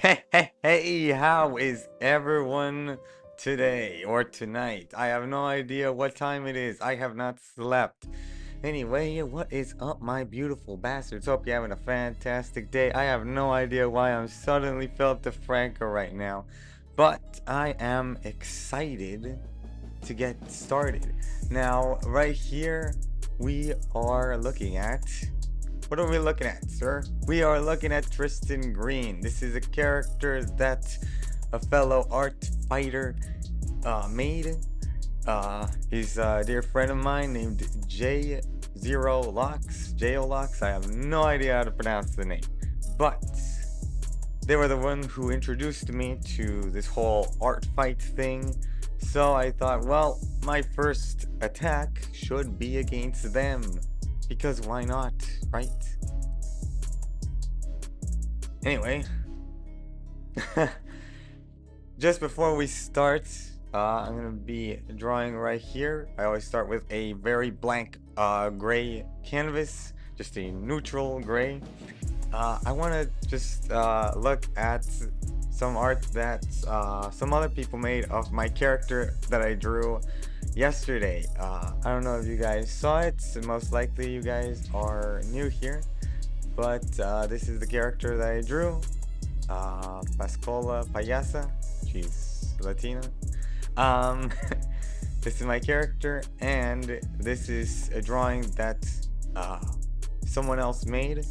Hey, how is everyone today or tonight? I have no idea what time it is. I have not slept. Anyway, what is up, my beautiful bastards? Hope you're having a fantastic day. I have no idea why I'm suddenly felt DeFranco right now, but I am excited to get started. Now, right here, we are looking at what are we looking at, sir? We are looking at Tristan Green. This is a character that a fellow art fighter made. He's a dear friend of mine named J0Locks. I have no idea how to pronounce the name. But they were the one who introduced me to this whole art fight thing. So I thought, well, my first attack should be against them. Because why not, right? Anyway, just before we start, I'm gonna be drawing right here. I always start with a very blank gray canvas, just a neutral gray. I want to just look at some art that some other people made of my character that I drew yesterday. I don't know if you guys saw it. Most likely you guys are new here, but this is the character that I drew. Pascola Payasa. She's Latina. This is my character, and this is a drawing that someone else made.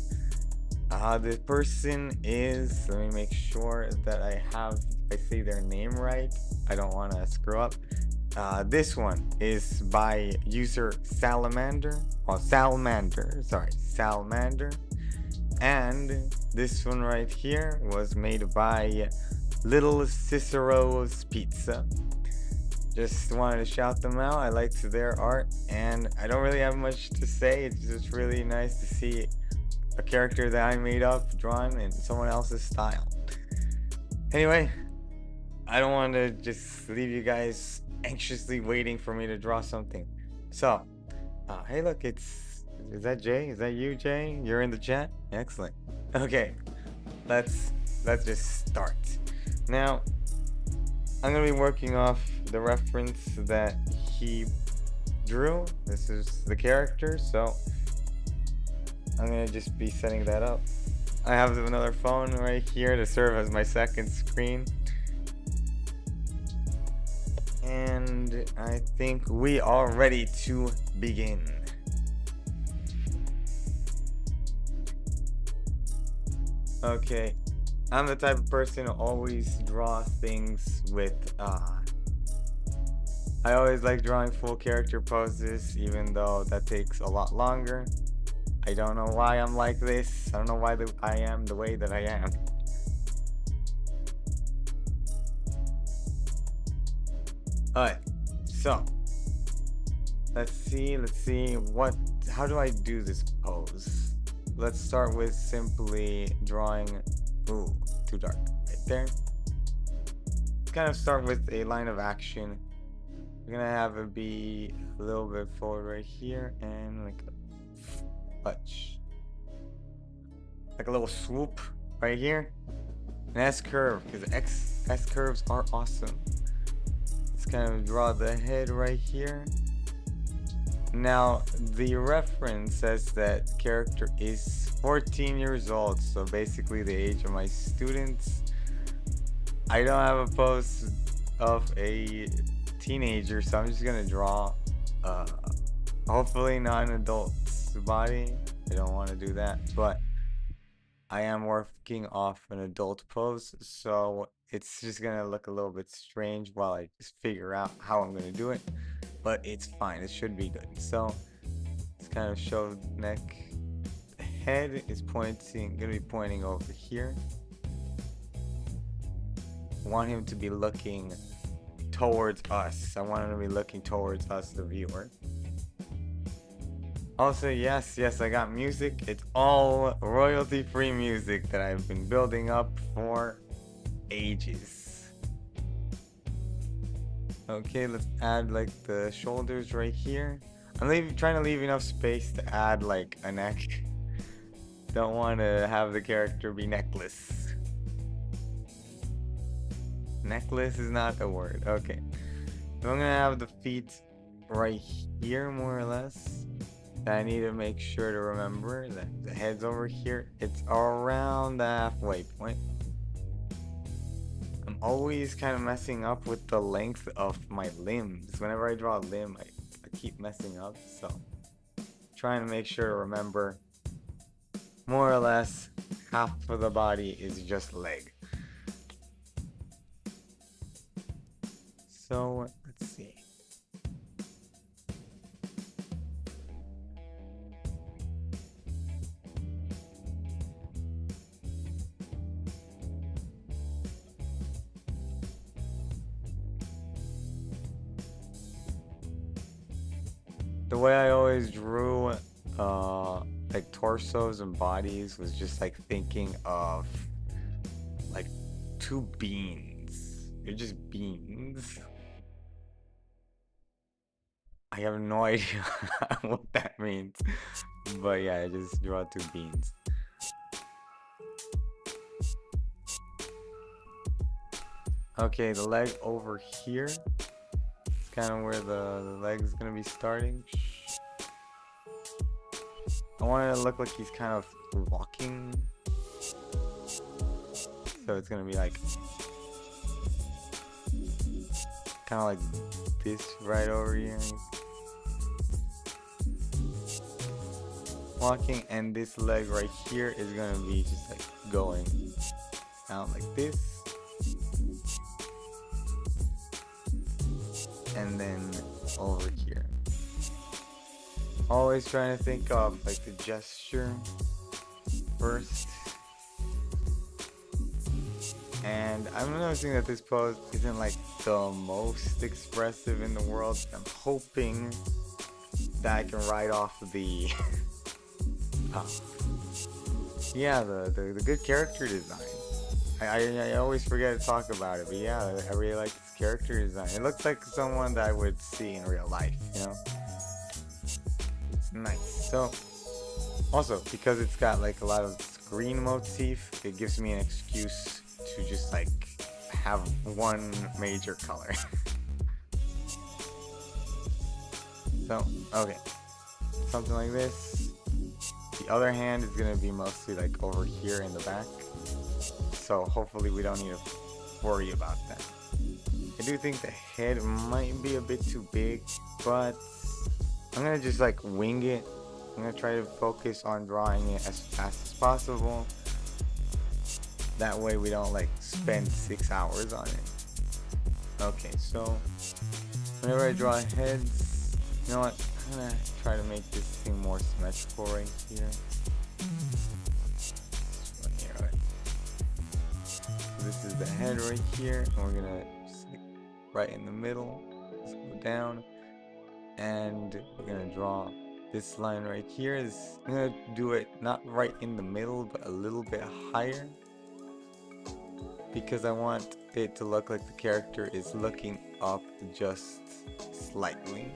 The person is, let me make sure that I say their name right. I don't want to screw up. This one is by user Salamander. Salamander. And this one right here was made by Little Cicero's Pizza. Just wanted to shout them out. I liked their art, and I don't really have much to say. It's just really nice to see a character that I made up drawn in someone else's style. Anyway, I don't want to just leave you guys anxiously waiting for me to draw something. So, hey, look, is that Jay? Is that you, Jay? You're in the chat? Excellent. Okay, let's just start. Now, I'm gonna be working off the reference that he drew. This is the character, so I'm gonna just be setting that up. I have another phone right here to serve as my second screen. And I think we are ready to begin. Okay, I'm the type of person who always draw things with, I always like drawing full character poses, even though that takes a lot longer. I don't know why I'm like this. I don't know why I am the way that I am. Alright, so let's see how do I do this pose? Let's start with simply drawing, ooh, too dark, right there. Let's kind of start with a line of action. We're gonna have it be a little bit forward right here, and like a touch, like a little swoop right here. An S curve, because S curves are awesome. Let's kind of draw the head right here. Now, the reference says that character is 14 years old, so basically the age of my students. I don't have a pose of a teenager, so I'm just gonna draw hopefully not an adult's body. I don't want to do that, but I am working off an adult pose, so it's just gonna look a little bit strange while I just figure out how I'm gonna do it, but it's fine. It should be good. So let's kind of show the neck. The head is gonna be pointing over here. I want him to be looking towards us. I want him to be looking towards us, the viewer. Also, yes, I got music. It's all royalty-free music that I've been building up for ages. Okay, let's add like the shoulders right here. I'm trying to leave enough space to add like a neck. Don't want to have the character be neckless. Necklace is not the word. Okay. So I'm gonna have the feet right here, more or less. I need to make sure to remember that the head's over here. It's around the halfway point. I'm always kind of messing up with the length of my limbs. Whenever I draw a limb, I keep messing up. So trying to make sure to remember more or less half of the body is just leg. So let's see. The way I always drew like torsos and bodies was just like thinking of like two beans. They're just beans. I have no idea what that means. But yeah, I just draw two beans. Okay, the leg over here. It's kind of where the leg's gonna be starting. I want it to look like he's kind of walking. So it's gonna be like kind of like this right over here. Walking, and this leg right here is gonna be just like going out like this. And then over here. Always trying to think of like the gesture first. And I'm noticing that this pose isn't like the most expressive in the world. I'm hoping that I can write off the yeah, the good character design. I always forget to talk about it, but yeah, I really like this character design. It looks like someone that I would see in real life, you know? It's nice. So, also, because it's got like a lot of screen motif, it gives me an excuse to just like have one major color. So, okay. Something like this. The other hand is gonna be mostly like over here in the back. So hopefully we don't need to worry about that. I do think the head might be a bit too big, but I'm gonna just like wing it. I'm gonna try to focus on drawing it as fast as possible. That way we don't like spend 6 hours on it. Okay, so whenever I draw heads, you know what? I'm gonna try to make this thing more symmetrical right here. This is the head right here, and we're gonna just like right in the middle, just go down, and we're gonna draw this line right here. I'm gonna do it not right in the middle, but a little bit higher, because I want it to look like the character is looking up just slightly.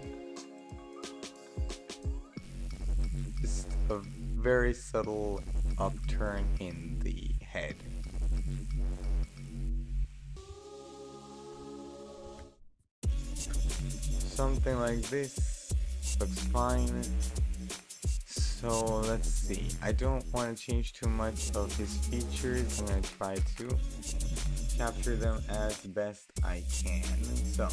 Just a very subtle upturn in the head. Something like this looks fine. So let's see. I don't want to change too much of his features. I'm going to try to capture them as best I can. So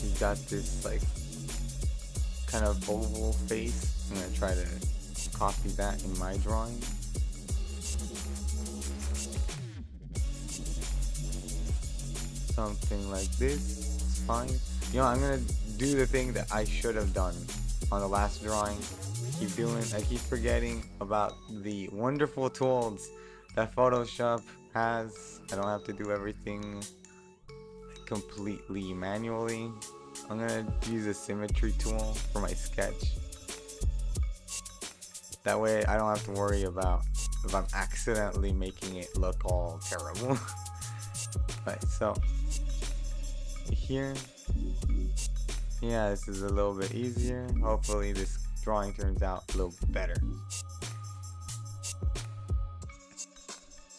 he's got this like kind of oval face. I'm going to try to copy that in my drawing. Something like this, it's fine. You know, I'm gonna do the thing that I should have done on the last drawing. I keep forgetting about the wonderful tools that Photoshop has. I don't have to do everything completely manually. I'm gonna use a symmetry tool for my sketch. That way I don't have to worry about if I'm accidentally making it look all terrible. Right, so here, yeah, this is a little bit easier. Hopefully this drawing turns out a little bit better.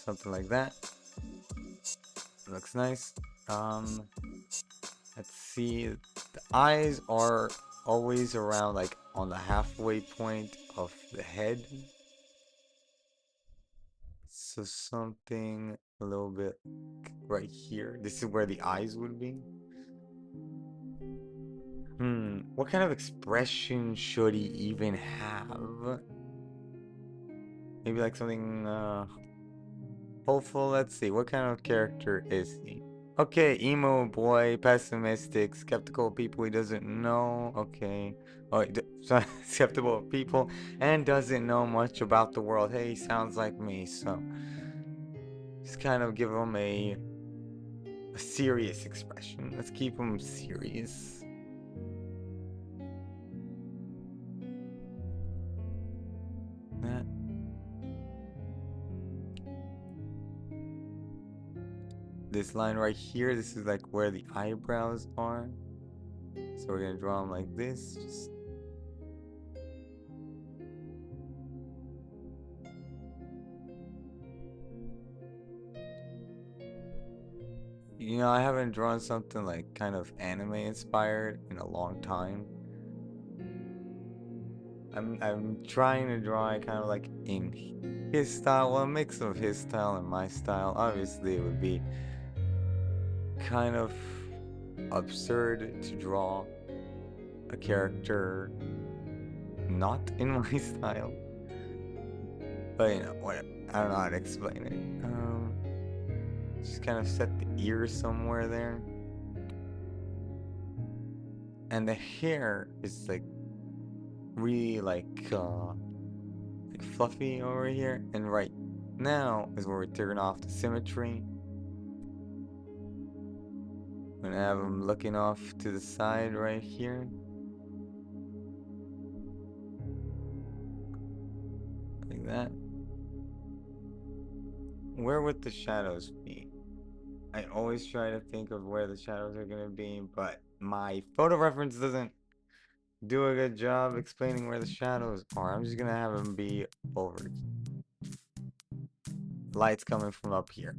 something like that. Looks nice. Let's see. The eyes are always around like on the halfway point of the head. So something a little bit right here. This is where the eyes would be. What kind of expression should he even have? Maybe like something hopeful. Let's see. What kind of character is he? Okay, emo boy, pessimistic, skeptical of people he doesn't know. Okay. Oh, skeptical of people and doesn't know much about the world. Hey, sounds like me. So just kind of give him a serious expression. Let's keep him serious. That. This line right here, this is like where the eyebrows are. So we're gonna draw them like this. Just you know, I haven't drawn something like kind of anime inspired in a long time. I'm trying to draw it kind of like in his style, well, a mix of his style and my style. Obviously, it would be kind of absurd to draw a character not in my style. But you know, whatever. I don't know how to explain it. Just kind of set the ears somewhere there. And the hair is like really like fluffy over here. And right now is where we turn off the symmetry. I'm gonna have him looking off to the side right here. Like that. Where would the shadows be? I always try to think of where the shadows are gonna be, but my photo reference doesn't do a good job explaining where the shadows are. I'm just gonna have them be over. Light's coming from up here.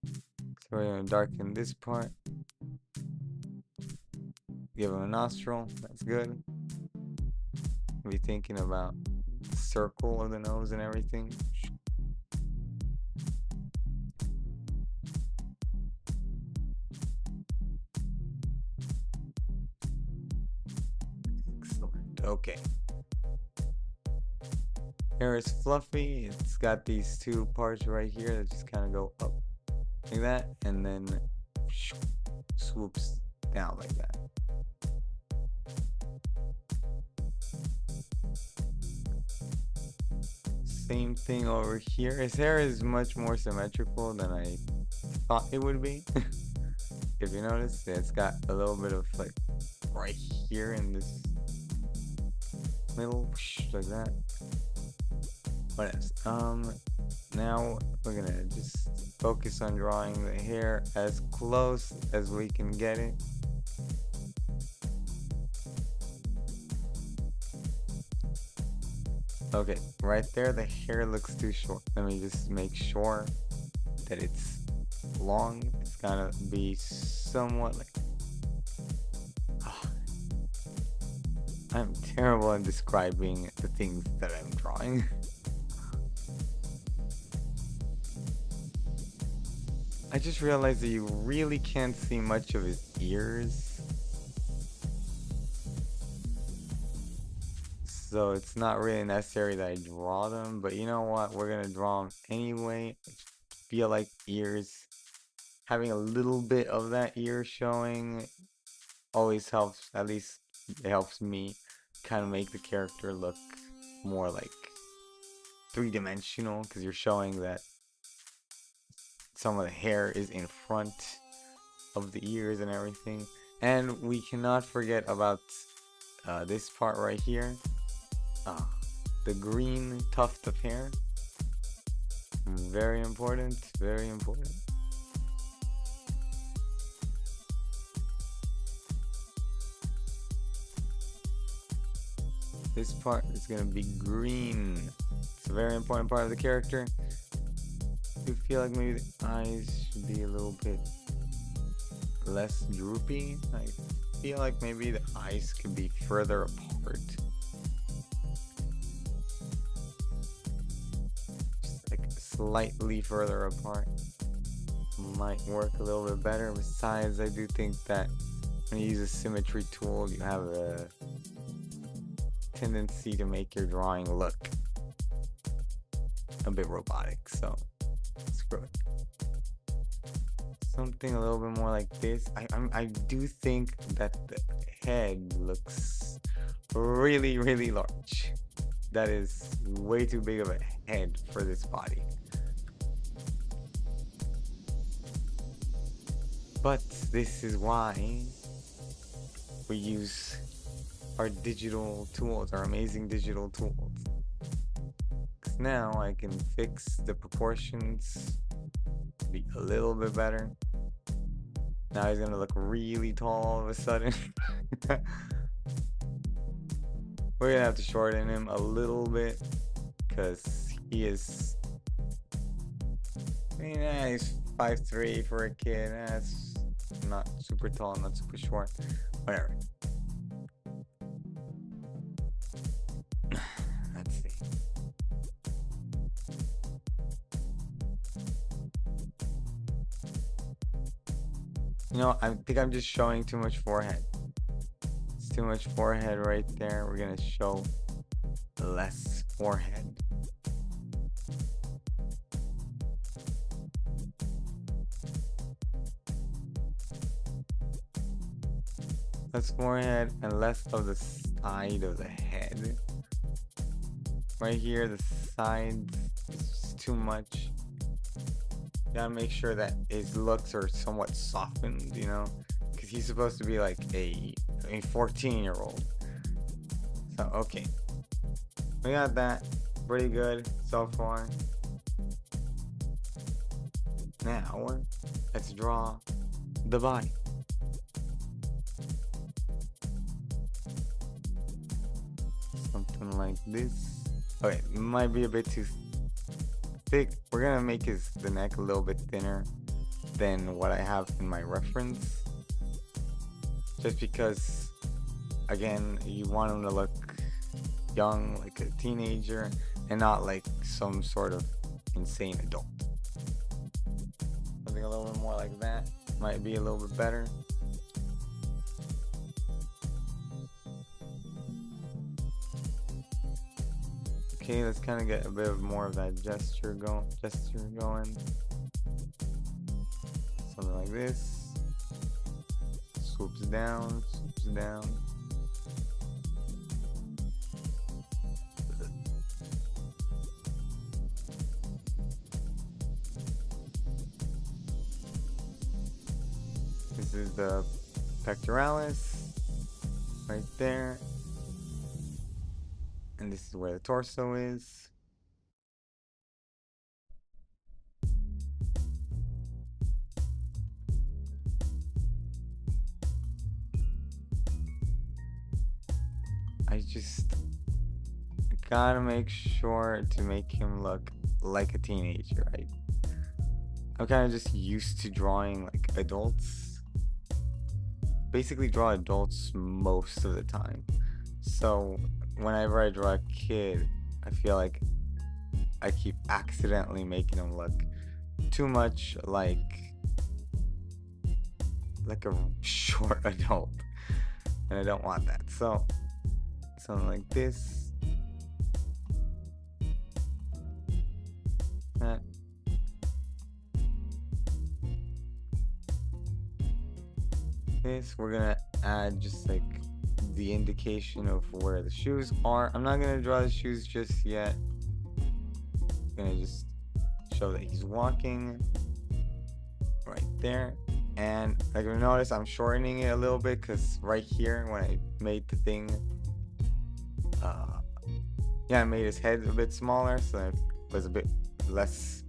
So we're gonna darken this part. Give him a nostril. That's good. Be thinking about the circle of the nose and everything. Excellent. Okay. Hair is fluffy. It's got these two parts right here that just kind of go up like that, and then swoops down like that. Same thing over here. His hair is much more symmetrical than I thought it would be. If you notice, it's got a little bit of like right here in this middle, like that. What else? Now we're gonna just focus on drawing the hair as close as we can get it. Okay, right there, the hair looks too short. Let me just make sure that it's long. It's gonna be somewhat like... I'm terrible at describing the things that I'm drawing. I just realized that you really can't see much of his ears. So it's not really necessary that I draw them, but you know what? We're gonna draw them anyway. I feel like ears, having a little bit of that ear showing always helps. At least it helps me kind of make the character look more like three-dimensional, because you're showing that some of the hair is in front of the ears and everything. And we cannot forget about this part right here. The green tuft of hair. Very important, very important. This part is going to be green. It's a very important part of the character. I do feel like maybe the eyes should be a little bit less droopy. I feel like maybe the eyes could be further apart. Just like slightly further apart might work a little bit better. Besides, I do think that when you use a symmetry tool, you have a tendency to make your drawing look a bit robotic, so screw it. Something a little bit more like this. I do think that the head looks really, really large. That is way too big of a head for this body. But this is why we use our digital tools, our amazing digital tools. Because now I can fix the proportions to be a little bit better. Now he's gonna look really tall all of a sudden. We're gonna have to shorten him a little bit because he is, he's 5'3" for a kid. That's not super tall, not super short. Whatever. Let's see. I think I'm just showing too much forehead. It's too much forehead right there. We're gonna show less forehead. Less forehead and less of the side of the head. Right here, the sides is just too much. Gotta make sure that his looks are somewhat softened, because he's supposed to be like a 14-year-old. So, okay. We got that. Pretty good so far. Now, let's draw the body. Something like this. Okay, it might be a bit too thick. We're gonna make the neck a little bit thinner than what I have in my reference. Just because, again, you want him to look young, like a teenager, and not like some sort of insane adult. Something a little bit more like that might be a little bit better. Okay, let's kind of get a bit more of that gesture going. Something like this. Swoops down. This is the pectoralis right there. And this is where the torso is. I just gotta make sure to make him look like a teenager. I'm kind of just used to drawing like adults. Basically draw adults most of the time. So whenever I draw a kid, I feel like I keep accidentally making him look too much like a short adult, and I don't want that. So something like this. That. This, we're gonna add just like the indication of where the shoes are. I'm not gonna draw the shoes just yet. I'm gonna just show that he's walking right there. And like you notice, I'm shortening it a little bit because right here when I made the thing, I made his head a bit smaller, so it was a bit less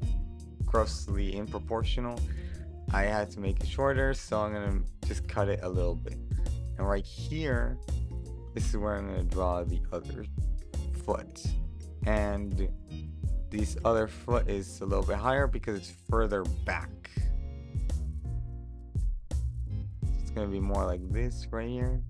grossly improportional. I had to make it shorter, so I'm gonna just cut it a little bit. And right here, this is where I'm gonna draw the other foot. And this other foot is a little bit higher because it's further back. It's gonna be more like this right here.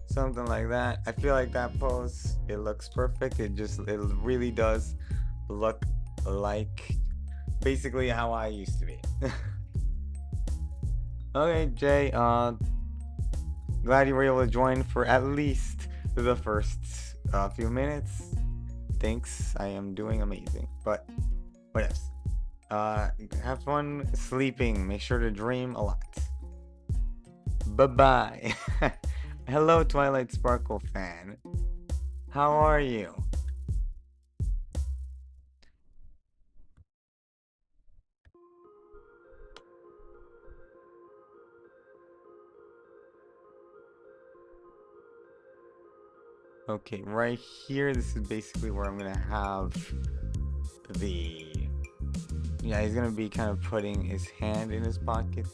Something like that. I feel like that pose, it looks perfect. It really does look like basically how I used to be. Okay, Jay, glad you were able to join for at least the first few minutes. Thanks, I am doing amazing. But what else? Have fun sleeping. Make sure to dream a lot. Bye-bye. Hello, Twilight Sparkle fan. How are you? Okay, right here, this is basically where I'm gonna have the... Yeah, he's gonna be kind of putting his hand in his pockets.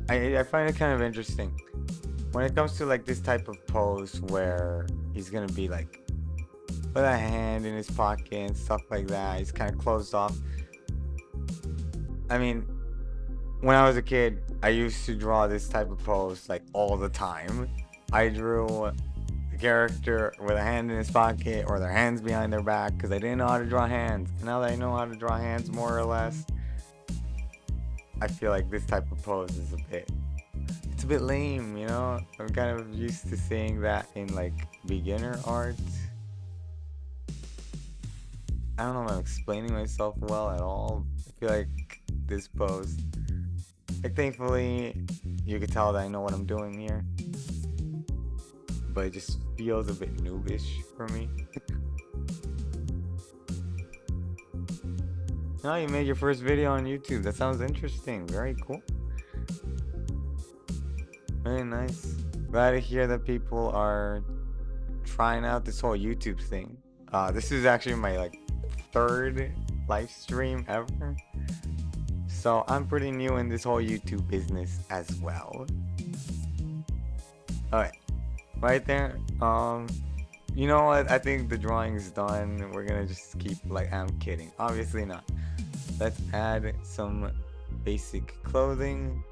I find it kind of interesting. When it comes to like this type of pose where he's gonna be like with a hand in his pocket and stuff like that, he's kind of closed off. I mean, when I was a kid, I used to draw this type of pose like all the time. I drew the character with a hand in his pocket or their hands behind their back because I didn't know how to draw hands. And now that I know how to draw hands more or less, I feel like this type of pose is it's a bit lame, you know? I'm kind of used to seeing that in like beginner art. I don't know if I'm explaining myself well at all. I feel like this pose, like thankfully you can tell that I know what I'm doing here, but it just feels a bit noobish for me. Oh, you made your first video on YouTube. That sounds interesting. Very cool. Very nice. Glad to hear that people are trying out this whole YouTube thing. This is actually my like third live stream ever. So I'm pretty new in this whole YouTube business as well. Alright. Right there. You know what? I think the drawing is done. We're gonna just keep like, I'm kidding. Obviously not. Let's add some basic clothing.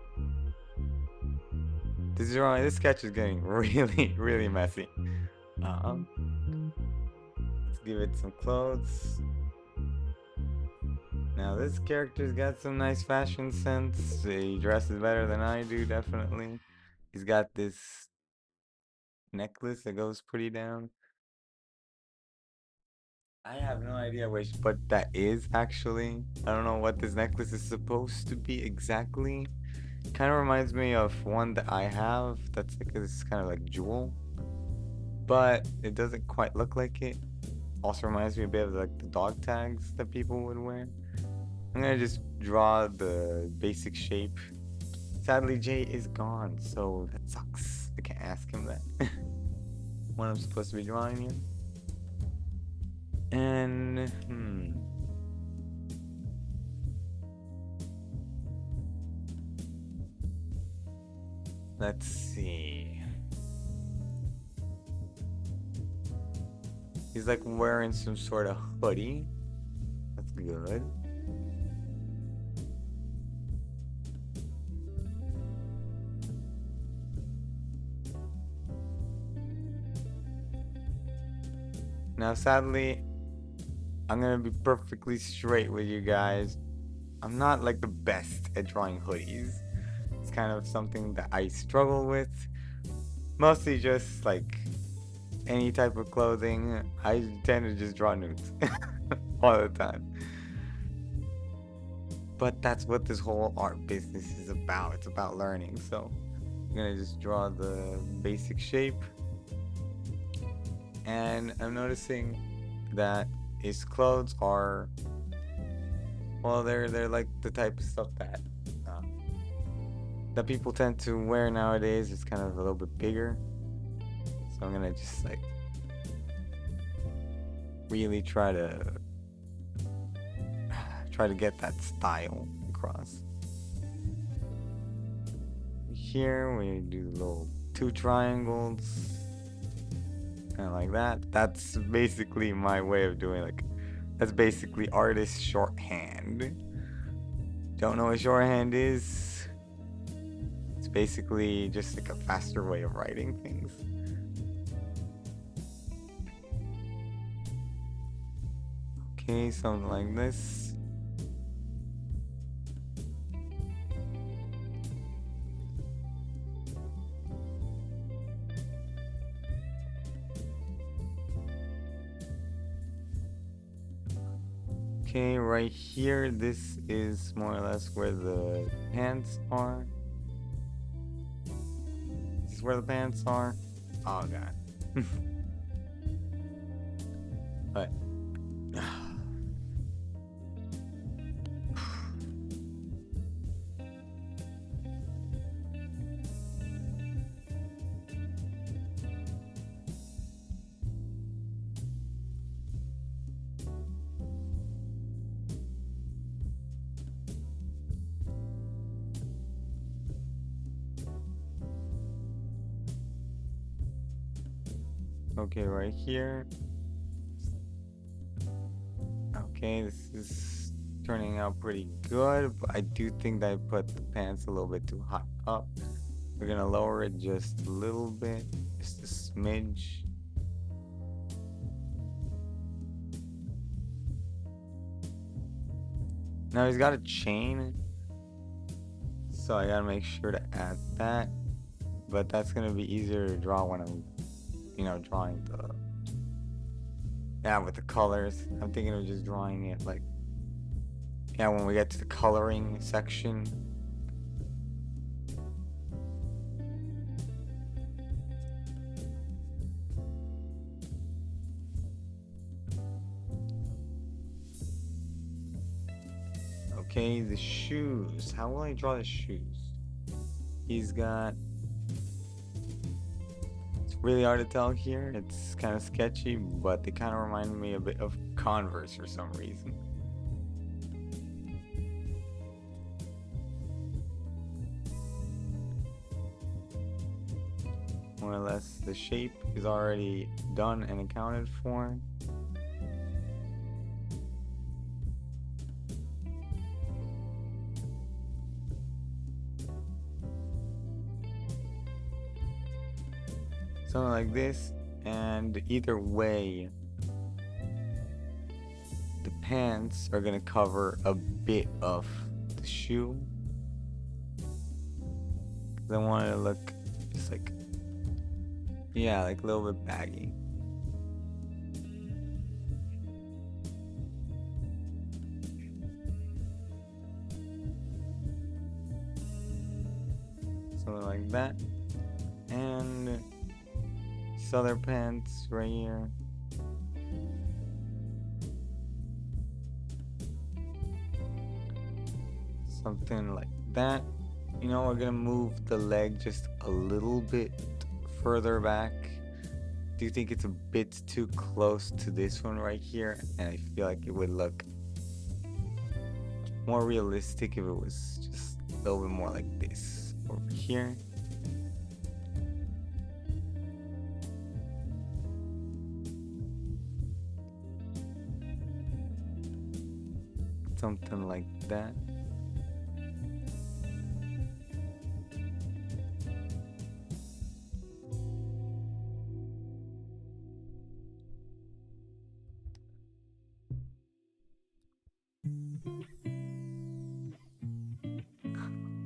This sketch is getting really messy. Let's give it some clothes. Now this character's got some nice fashion sense. He dresses better than I do, definitely. He's got this necklace that goes pretty down. I have no idea what that is actually. I don't know what this necklace is supposed to be exactly. Kind of reminds me of one that I have that's like this kind of like jewel, but it doesn't quite look like it. Also reminds me a bit of like the dog tags that people would wear. I'm gonna just draw the basic shape. Sadly, Jay is gone, so that sucks. I can't ask him that. What I'm supposed to be drawing here. And let's see. He's like wearing some sort of hoodie. That's good. Now, sadly, I'm gonna be perfectly straight with you guys. I'm not like the best at drawing hoodies. It's kind of something that I struggle with. Mostly just like any type of clothing. I tend to just draw nudes all the time. But that's what this whole art business is about. It's about learning. So I'm gonna just draw the basic shape. And I'm noticing that his clothes are, well, they're like the type of stuff that that people tend to wear nowadays. It's kind of a little bit bigger. So I'm gonna just like really try try to get that style across. Here we do little 2 triangles, kind of like that. That's basically my way of doing, like, that's basically artist shorthand. Don't know what shorthand is? It's basically just like a faster way of writing things. Okay, something like this. Okay, right here, this is more or less where the pants are. This is where the pants are. Oh god. But okay, right here. Okay, this is turning out pretty good, but I do think that I put the pants a little bit too high up. We're gonna lower it just a little bit, just a smidge. Now he's got a chain, so I gotta make sure to add that. But that's gonna be easier to draw when I'm, drawing with the colors. I'm thinking of just drawing it like, when we get to the coloring section. Okay, the shoes. How will I draw the shoes? He's got... It's really hard to tell here. It's kind of sketchy, but they kind of remind me a bit of Converse for some reason. More or less, the shape is already done and accounted for. Something like this, and either way, the pants are gonna cover a bit of the shoe. 'Cause I want it to look just like, like a little bit baggy. Something like that. And other pants right here. Something like that. We're gonna move the leg just a little bit further back. Do you think it's a bit too close to this one right here? And I feel like it would look more realistic if it was just a little bit more like this over here. Something like that.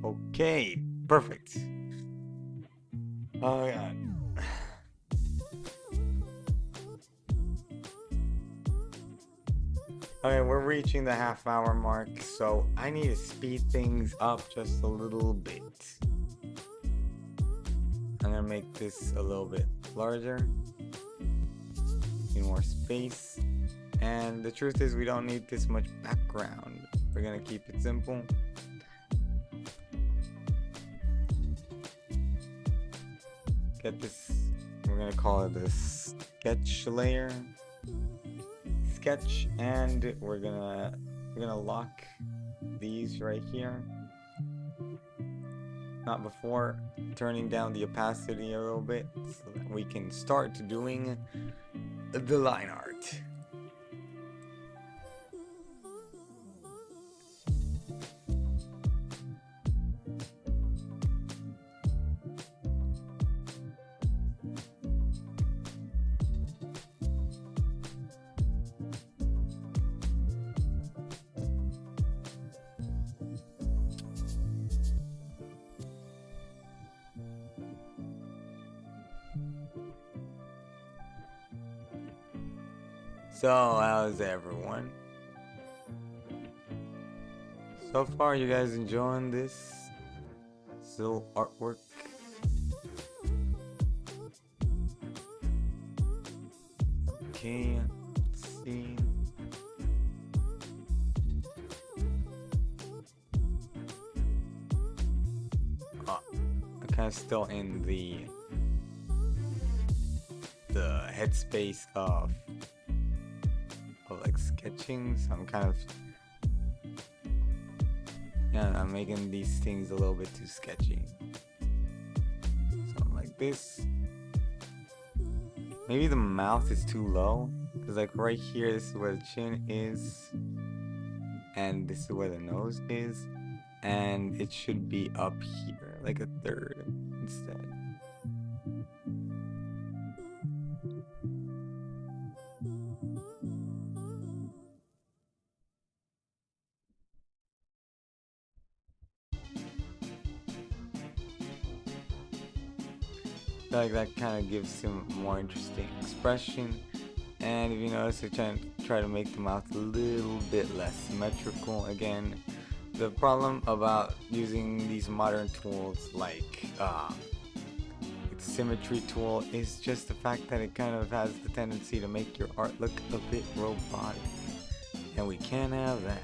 Okay, perfect. Oh yeah. Okay, we're reaching the half-hour mark, so I need to speed things up just a little bit. I'm gonna make this a little bit larger. Need more space. And the truth is, we don't need this much background. We're gonna keep it simple. Get this, we're gonna call it the sketch layer. Sketch, and we're gonna we're gonna lock these right here. Not before turning down the opacity a little bit so that we can start doing the line art. So, how's everyone? So far, you guys enjoying this little artwork? Okay, let's see. Oh, I'm kind of still in the headspace of like sketching, so I'm kind of I'm making these things a little bit too sketchy. Something like this. Maybe the mouth is too low, because like right here, this is where the chin is, and this is where the nose is, and it should be up here, like a third instead. Like that kind of gives him more interesting expression. And if you notice, I try to make the mouth a little bit less symmetrical. Again, the problem about using these modern tools like the symmetry tool is just the fact that it kind of has the tendency to make your art look a bit robotic, and we can't have that.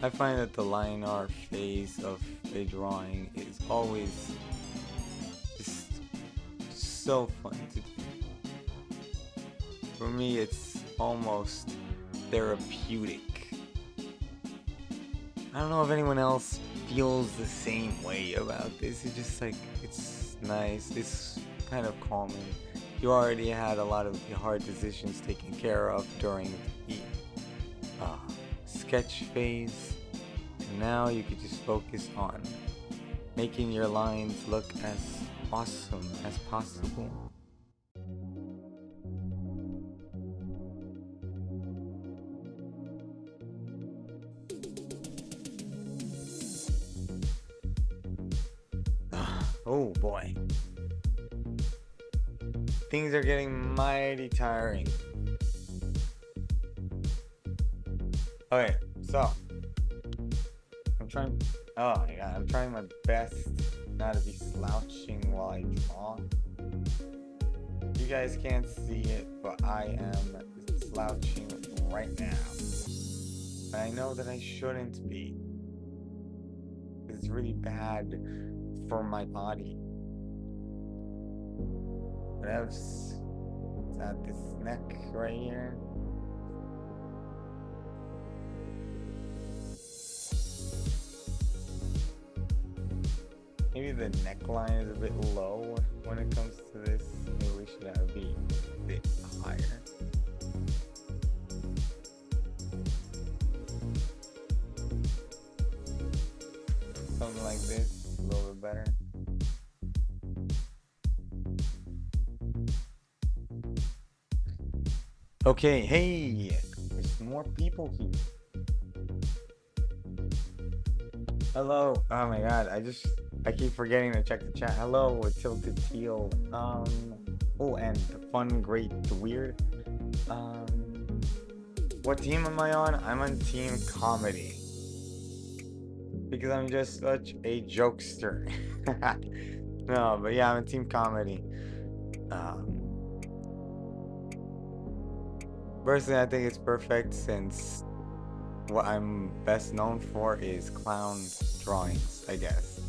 I find that the line art phase of a drawing is always just so fun to do. For me, it's almost therapeutic. I don't know if anyone else feels the same way about this. It's just like, it's nice, it's kind of calming. You already had a lot of the hard decisions taken care of during the sketch phase, and now you could just focus on making your lines look as awesome as possible. Oh boy, things are getting mighty tiring. Okay, so I'm trying my best not to be slouching while I draw. You guys can't see it, but I am slouching right now. But I know that I shouldn't be. It's really bad for my body. What else? Is that this neck right here? Maybe the neckline is a bit low when it comes to this. Maybe we should have it be a bit higher. Something like this, a little bit better. Okay, hey, there's more people here. Hello. Oh my god, I keep forgetting to check the chat. Hello, Tilted Teal. Oh, and the Fun, Great, the Weird. What team am I on? I'm on Team Comedy. Because I'm just such a jokester. No, but yeah, I'm in team comedy. Um, Personally, I think it's perfect since what I'm best known for is clown drawings, I guess.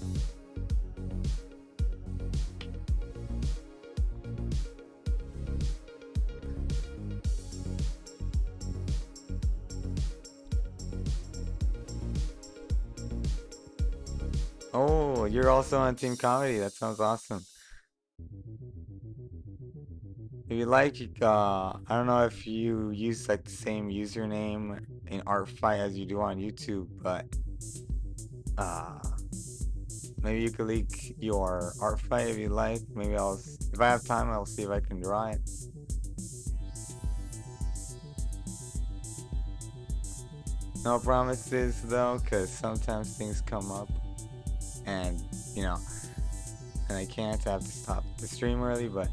Oh, you're also on team comedy. That sounds awesome. If you like, I don't know if you use like the same username in Art Fight as you do on YouTube, but uh, maybe you could link your Art Fight if you like. Maybe if I have time, I'll see if I can draw it. No promises though, because sometimes things come up, and you know, and I can't. I have to stop the stream early, but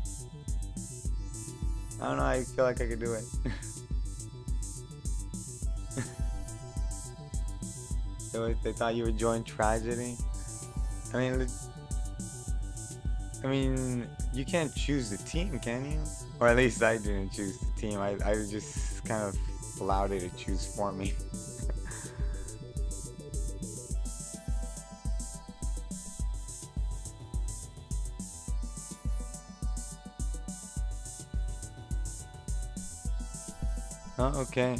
I don't know. I feel like I could do it. They thought you would join tragedy. I mean, you can't choose the team, can you? Or at least I didn't choose the team. I just kind of allowed it to choose for me. Oh, okay.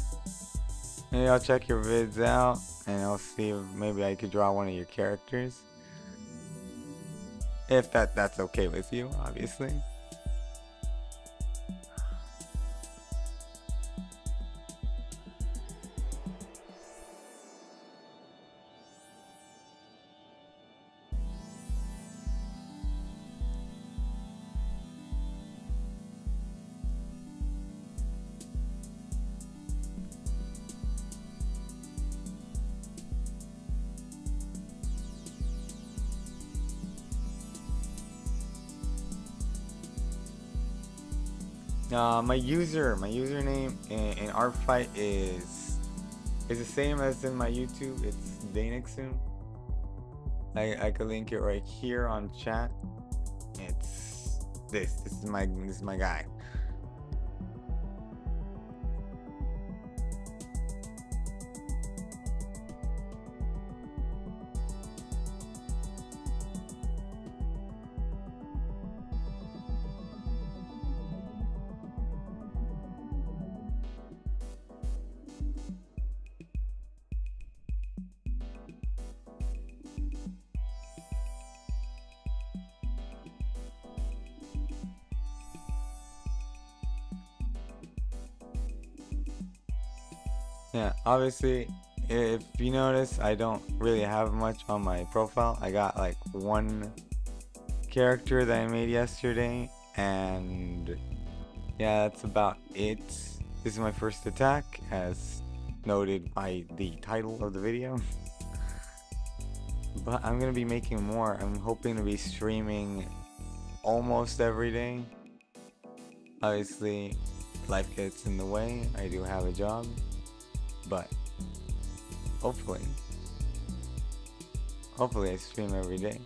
Maybe I'll check your vids out and I'll see if maybe I could draw one of your characters. If that's okay with you, obviously. My username in Artfight is the same as in my YouTube. It's Danixon. I could link it right here on chat. It's this is my guy. Yeah, obviously, if you notice, I don't really have much on my profile. I got like one character that I made yesterday, and yeah, that's about it. This is my first attack, as noted by the title of the video. But I'm gonna be making more. I'm hoping to be streaming almost every day. Obviously, life gets in the way. I do have a job. But hopefully I stream every day.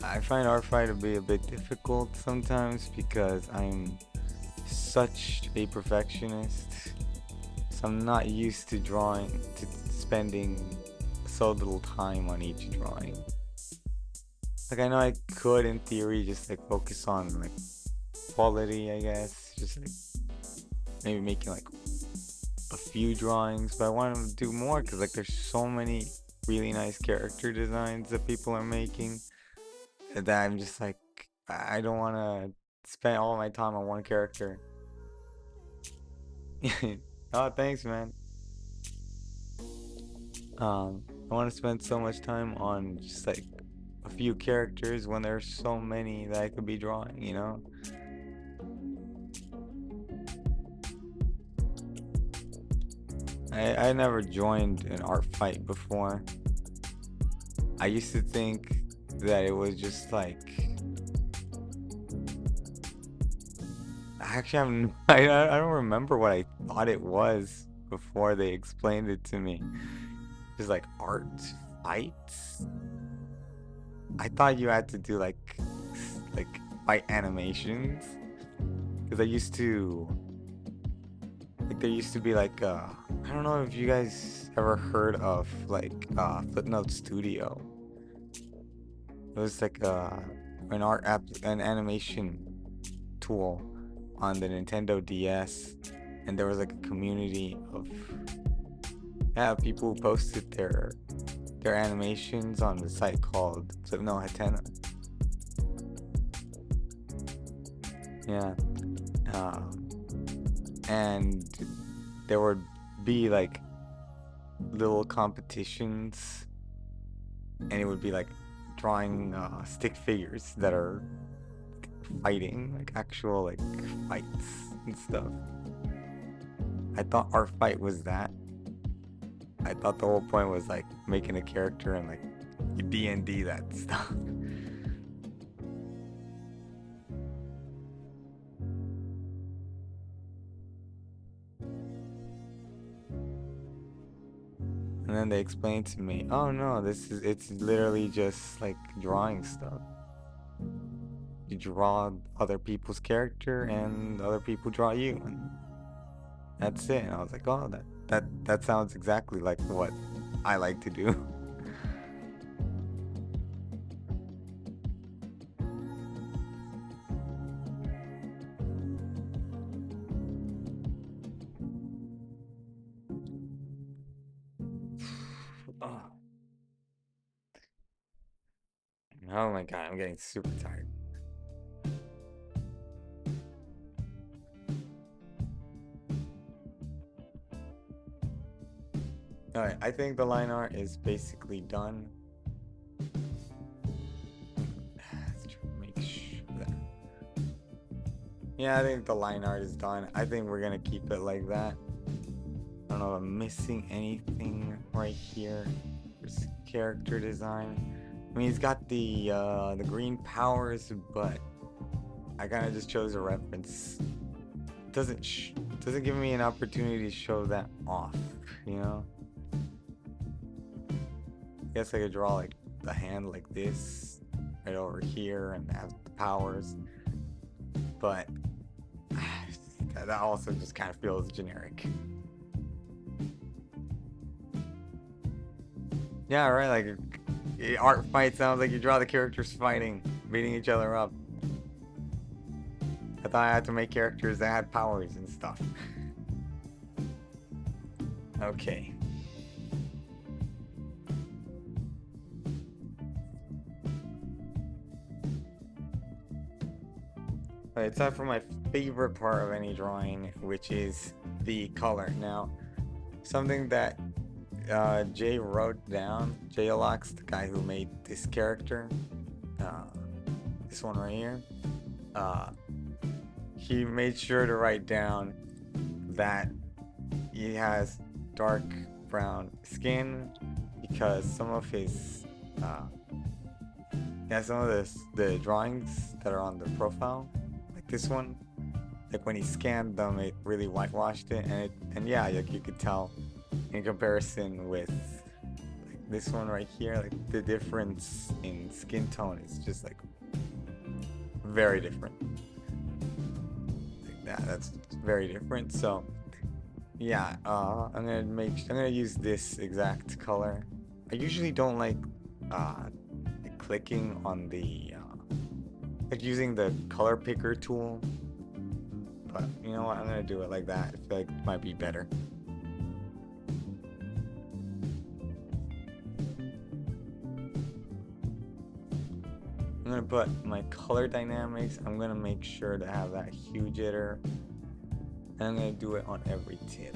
I find art fight to be a bit difficult sometimes because I'm such a perfectionist. So I'm not used to spending so little time on each drawing. Like, I know I could in theory just like focus on like quality, I guess, just like maybe making like a few drawings, but I want to do more because like there's so many really nice character designs that people are making that I'm just like, I don't want to spend all my time on one character. Oh, thanks, man. I want to spend so much time on just like a few characters when there's so many that I could be drawing, you know? I never joined an art fight before. I used to think that it was just like I actually haven't. I don't remember what I thought it was before they explained it to me. Just like art fights. I thought you had to do like fight animations. Because I used to like there used to be I don't know if you guys ever heard of Footnote Studio. It was like an art app, an animation tool on the Nintendo DS, and there was like a community of people who posted their animations on the site called No Hatena. Yeah. And there would be like little competitions, and it would be like drawing stick figures that are fighting, like actual like fights and stuff. I thought Art Fight was that. I thought the whole point was like making a character and like D&D that stuff. And then they explained to me, oh no, it's literally just like drawing stuff. You draw other people's character and other people draw you, and that's it. And I was like, oh, that sounds exactly like what I like to do. Oh. Oh my god, I'm getting super tired. Alright, I think the line art is basically done. Let's try to make sure that... Yeah, I think the line art is done. I think we're gonna keep it like that. I don't know if I'm missing anything right here. There's character design. I mean, he's got the green powers, but I kind of just chose a reference. Doesn't give me an opportunity to show that off, you know? Guess I could draw like the hand like this right over here and have the powers, but that also just kind of feels generic. Yeah, right. Like art fight sounds like you draw the characters fighting, beating each other up. I thought I had to make characters that had powers and stuff. Okay. Alright, it's time for my favorite part of any drawing, which is the color. Now, something that Jay wrote down, Jay Alox, the guy who made this character, this one right here, he made sure to write down that he has dark brown skin because some of his some of the drawings that are on the profile, like this one, like when he scanned them, it really whitewashed it, and yeah, like you could tell in comparison with like this one right here, like the difference in skin tone is just like very different. Like that's very different. So yeah, I'm gonna use this exact color. I usually don't like clicking on the like using the color picker tool, but you know what, I'm gonna do it like that. I feel like it might be better. I'm gonna put my color dynamics. I'm gonna make sure to have that hue jitter, and I'm gonna do it on every tip.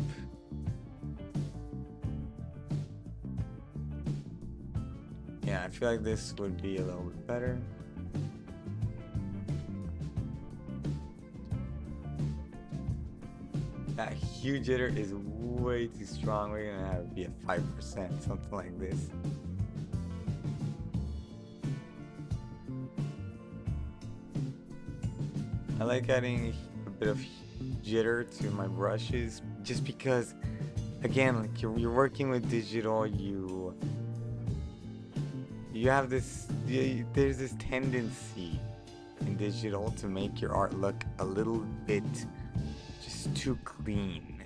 Yeah, I feel like this would be a little bit better. That hue jitter is way too strong. We're gonna have it be at 5%, something like this. I like adding a bit of jitter to my brushes, just because, again, like you're working with digital, you have this, there's this tendency in digital to make your art look a little bit just too clean,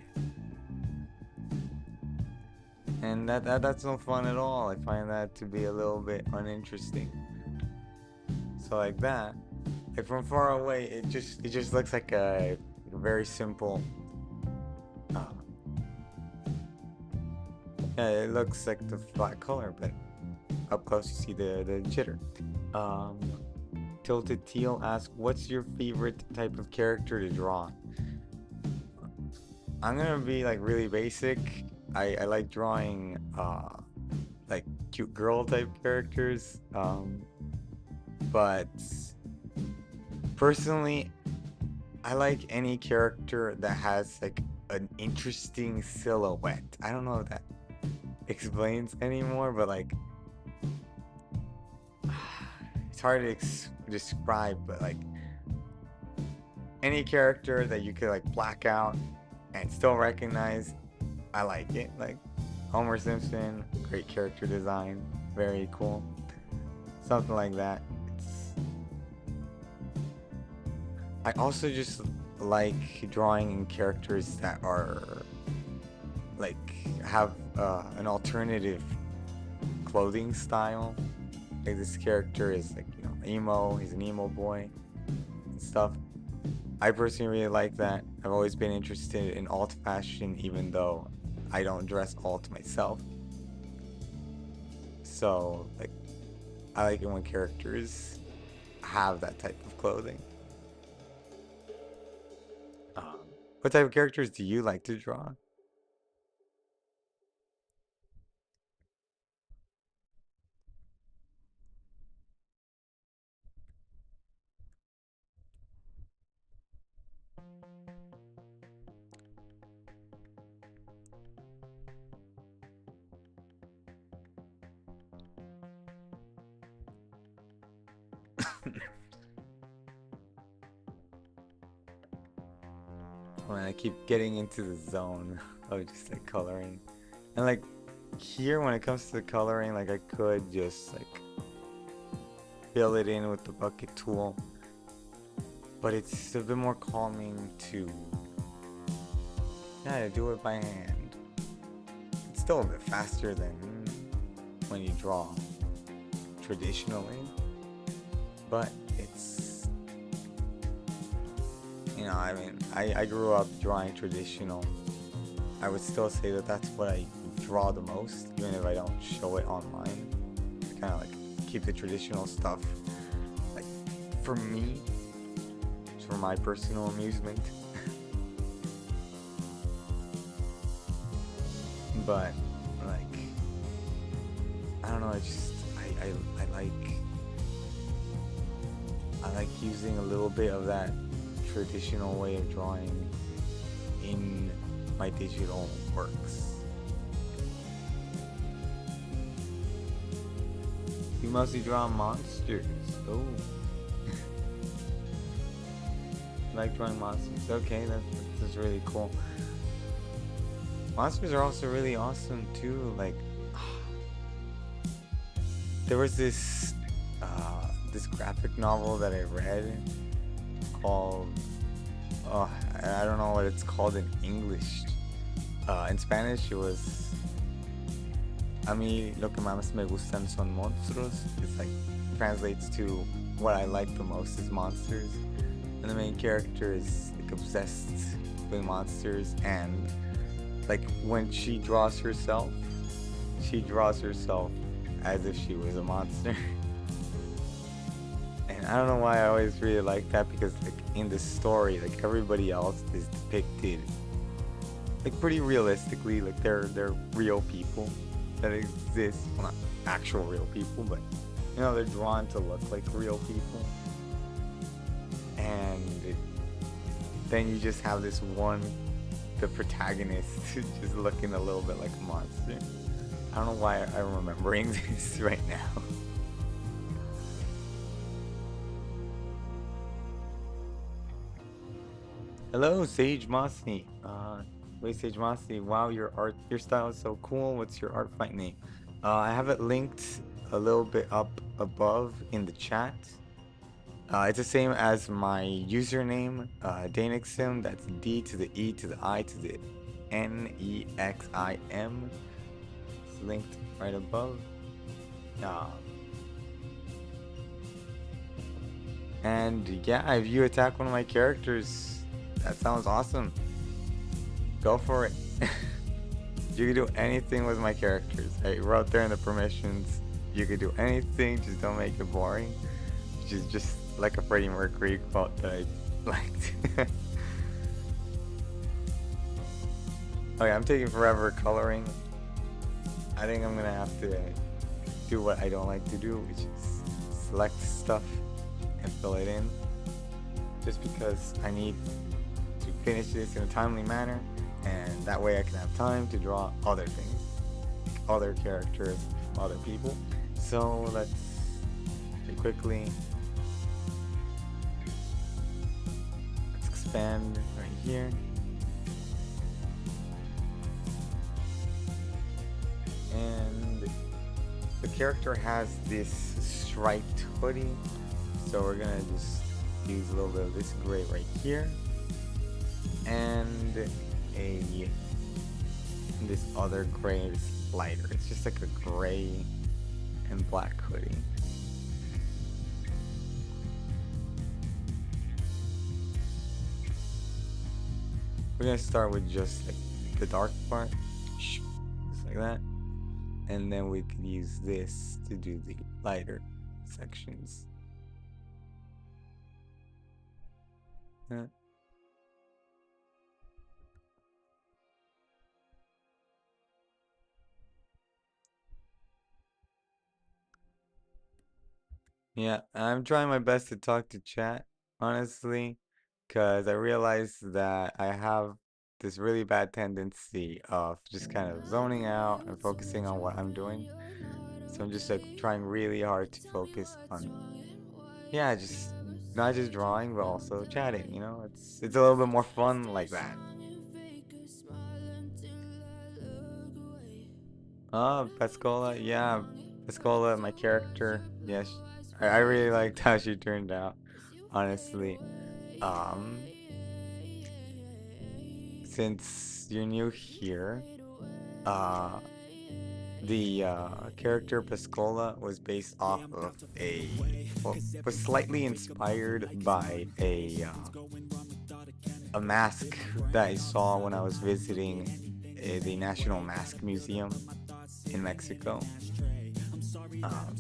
and that's no fun at all. I find that to be a little bit uninteresting. So like that, like from far away, it just looks like a very simple. Uh, yeah, it looks like the flat color, but up close you see the jitter. Um, Tilted Teal asks, "What's your favorite type of character to draw?" I'm gonna be like really basic. I like drawing like cute girl type characters. But personally, I like any character that has like an interesting silhouette. I don't know if that explains anymore, but like it's hard to describe, but like any character that you could like black out and still recognize, I like it. Like Homer Simpson, great character design, very cool. Something like that. I also just like drawing in characters that are like have an alternative clothing style. Like this character is like, emo, he's an emo boy and stuff. I personally really like that. I've always been interested in alt fashion, even though I don't dress alt myself. So like I like it when characters have that type of clothing. What type of characters do you like to draw? When I keep getting into the zone of just like coloring, and like here when it comes to the coloring, like I could just like fill it in with the bucket tool, but it's a bit more calming to do it by hand. It's still a bit faster than when you draw traditionally, but it's, I mean, I grew up drawing traditional. I would still say that that's what I draw the most, even if I don't show it online. I kind of like keep the traditional stuff like for me, for my personal amusement. But like, I don't know, I like using a little bit of that traditional way of drawing in my digital works. You mostly draw monsters. Oh. Like drawing monsters. Okay, that's really cool. Monsters are also really awesome too. Like, there was this graphic novel that I read called, I don't know what it's called in English. In Spanish it was A mí lo que más me gustan son monstruos. It's like translates to what I like the most is monsters. And the main character is like obsessed with monsters, and like when she draws herself as if she was a monster. And I don't know why I always really like that, because like in the story, like everybody else is depicted like pretty realistically, like they're real people that exist. Well, not actual real people, but they're drawn to look like real people. And then you just have this one, the protagonist, just looking a little bit like a monster. I don't know why I'm remembering this right now. Hello, Sage Mossy. Wait, Sage Mossy. Wow, your style is so cool. What's your art fight name? I have it linked a little bit up above in the chat. It's the same as my username, Danexim. That's D to the E to the I to the Nexim. It's linked right above. And yeah, if you attack one of my characters, that sounds awesome. Go for it. You can do anything with my characters. I wrote there in the permissions, you could do anything, just don't make it boring. Which is just like a Freddie Mercury quote that I liked. Okay, I'm taking forever coloring. I think I'm gonna have to do what I don't like to do, which is select stuff and fill it in. Just because I need to finish this in a timely manner, and that way I can have time to draw other things, other characters, other people. So let's quickly expand right here. And the character has this striped hoodie, so we're gonna just use a little bit of this gray right here, and this other gray, this lighter. It's just like a gray and black hoodie. We're gonna start with just like the dark part, just like that, and then we could use this to do the lighter sections. Yeah, I'm trying my best to talk to chat, honestly, because I realized that I have this really bad tendency of just kind of zoning out and focusing on what I'm doing. So I'm just like trying really hard to focus on, yeah, just not just drawing, but also chatting, you know? It's a little bit more fun like that. Oh, Pescola, yeah, Pescola, my character, yes, I really liked how she turned out, honestly. Um, since you're new here, uh, the character Pescola was based off of well, was slightly inspired by a mask that I saw when I was visiting the National Mask Museum in Mexico. Um,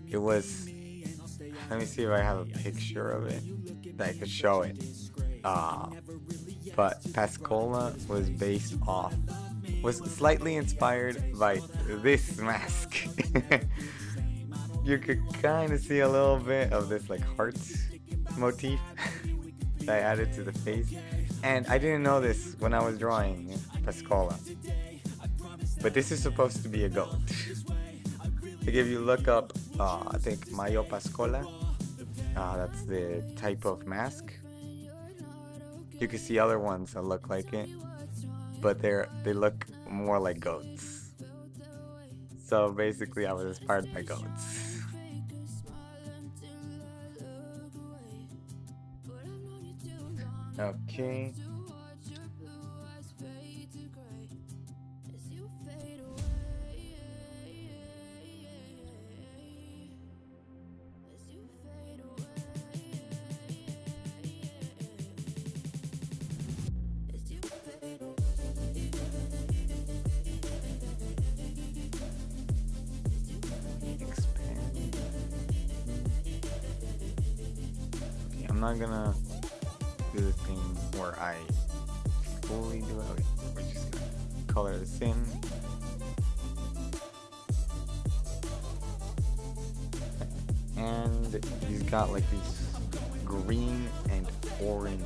it was, let me see if I have a picture of it that I could show it. But Pascola was slightly inspired by this mask. You could kind of see a little bit of this like heart motif that I added to the face. And I didn't know this when I was drawing Pascola. But this is supposed to be a goat. Like if you look up, I think Mayo Pascola, that's the type of mask. You can see other ones that look like it, but they look more like goats. So basically, I was inspired by goats. Okay. Expand. Okay, I'm not gonna do the thing where I fully do it. Okay, we're just gonna color this in. And he's got like these green and orange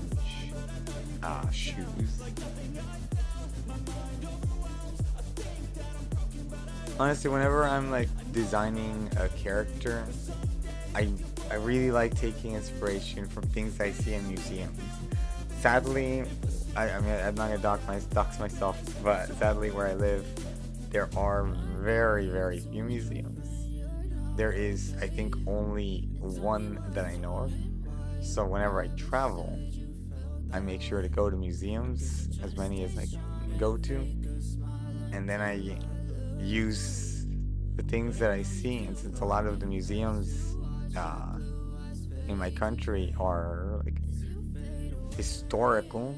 shoes. Honestly, whenever I'm like designing a character, I I really like taking inspiration from things I see in museums. Sadly, I mean, I'm not gonna dox myself, but sadly, where I live, there are very, very few museums. There is, I think, only one that I know of. So whenever I travel, I make sure to go to museums, as many as I can go to, and then I use the things that I see. And since a lot of the museums in my country are like historical,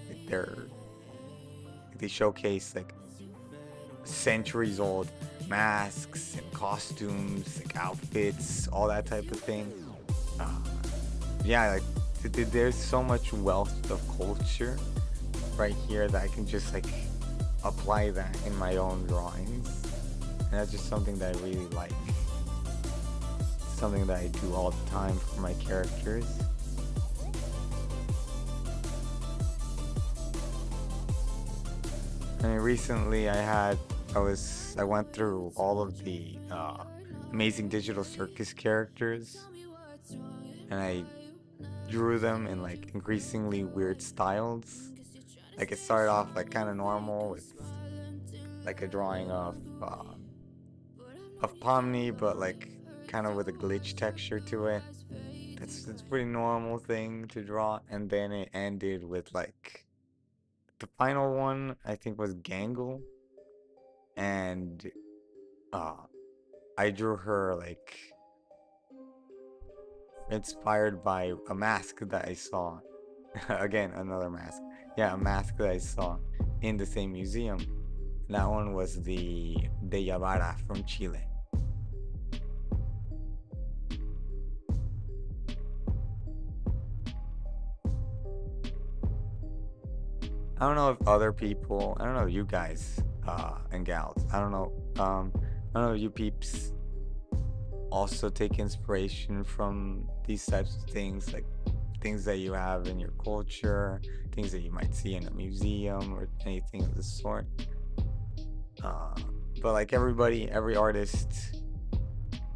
like they showcase like centuries old masks and costumes, like outfits, all that type of thing. Uh, yeah, like there's so much wealth of culture right here that I can just like apply that in my own drawings. And that's just something that I really like. Something that I do all the time for my characters. I mean, recently I went through all of the Amazing Digital Circus characters, and I drew them in like increasingly weird styles. Like it started off like kind of normal with like a drawing of Pomni, but like kind of with a glitch texture to it. It's a pretty normal thing to draw, and then it ended with like the final one I think was Gangle, and uh I drew her like inspired by a mask that I saw. Again, another mask. Yeah, a mask that I saw in the same museum. That one was the De Yavara from Chile. I don't know if other people, I don't know, you guys and gals, I don't know if you peeps also take inspiration from these types of things, like things that you have in your culture, things that you might see in a museum or anything of the sort. Uh, but like every artist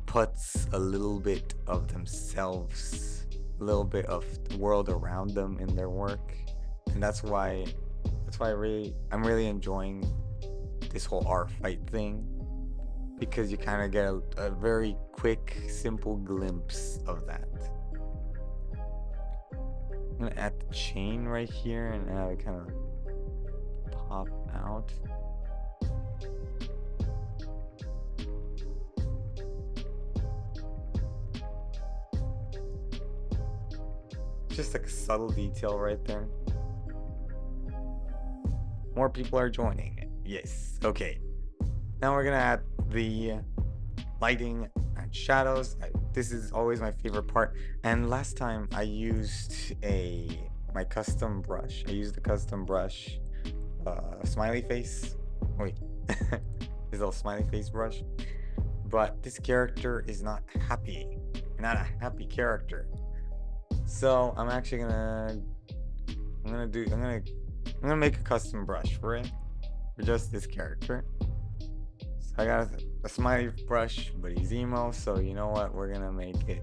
puts a little bit of themselves, a little bit of the world around them in their work, and I'm really enjoying this whole art fight thing, because you kind of get a very quick, simple glimpse of that. I'm gonna add the chain right here and have it kind of pop out. Just like a subtle detail right there. More people are joining. Yes. Okay. Now we're gonna add the lighting and shadows. This is always my favorite part. And last time I used my custom brush. I used a custom brush, smiley face. Wait, this little smiley face brush. But this character is not happy. Not a happy character. So I'm actually gonna make a custom brush for it, for just this character. So I got a smiley brush, but he's emo, so you know what? We're gonna make it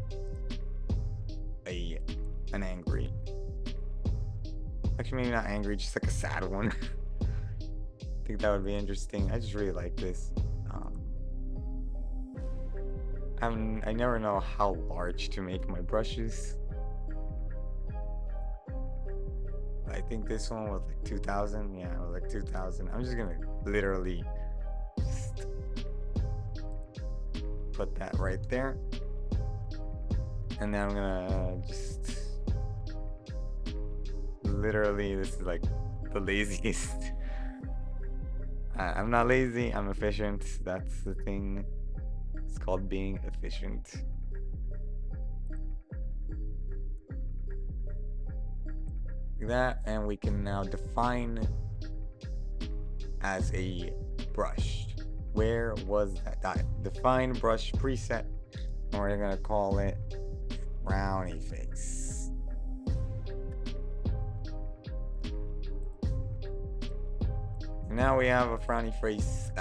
an angry. Actually, maybe not angry, just like a sad one. I think that would be interesting. I just really like this. I never know how large to make my brushes. I think this one was like 2,000. Yeah, it was like 2,000. I'm just gonna literally just put that right there. And then I'm gonna just literally, this is like the laziest. I'm not lazy, I'm efficient. That's the thing. It's called being efficient. Like that, and we can now define as a brush. Where was that? Define brush preset, and we're gonna call it frowny face. Now we have a frowny face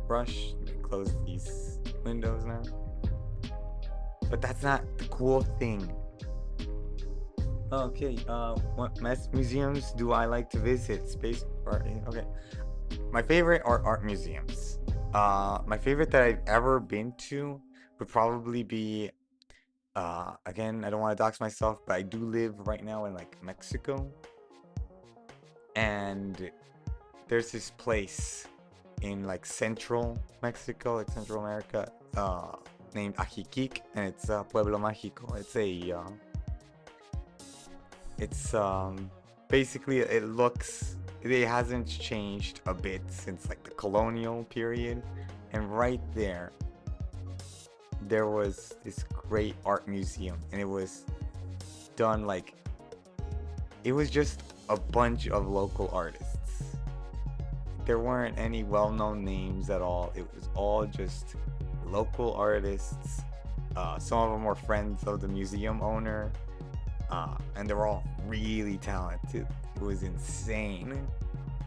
brush. Let me close these windows now. But that's not the cool thing. Okay, what museums do I like to visit? Space art. Okay, my favorite are art museums. My favorite that I've ever been to would probably be. Again, I don't want to dox myself, but I do live right now in like Mexico, and there's this place in like central Mexico, like Central America, named Ajiquic, and it's Pueblo Mágico. It's basically it hasn't changed a bit since like the colonial period, and right there was this great art museum, and it was done like it was just a bunch of local artists. There weren't any well-known names at all. It was all just local artists. Some of them were friends of the museum owner, and they were all really talented. It was insane,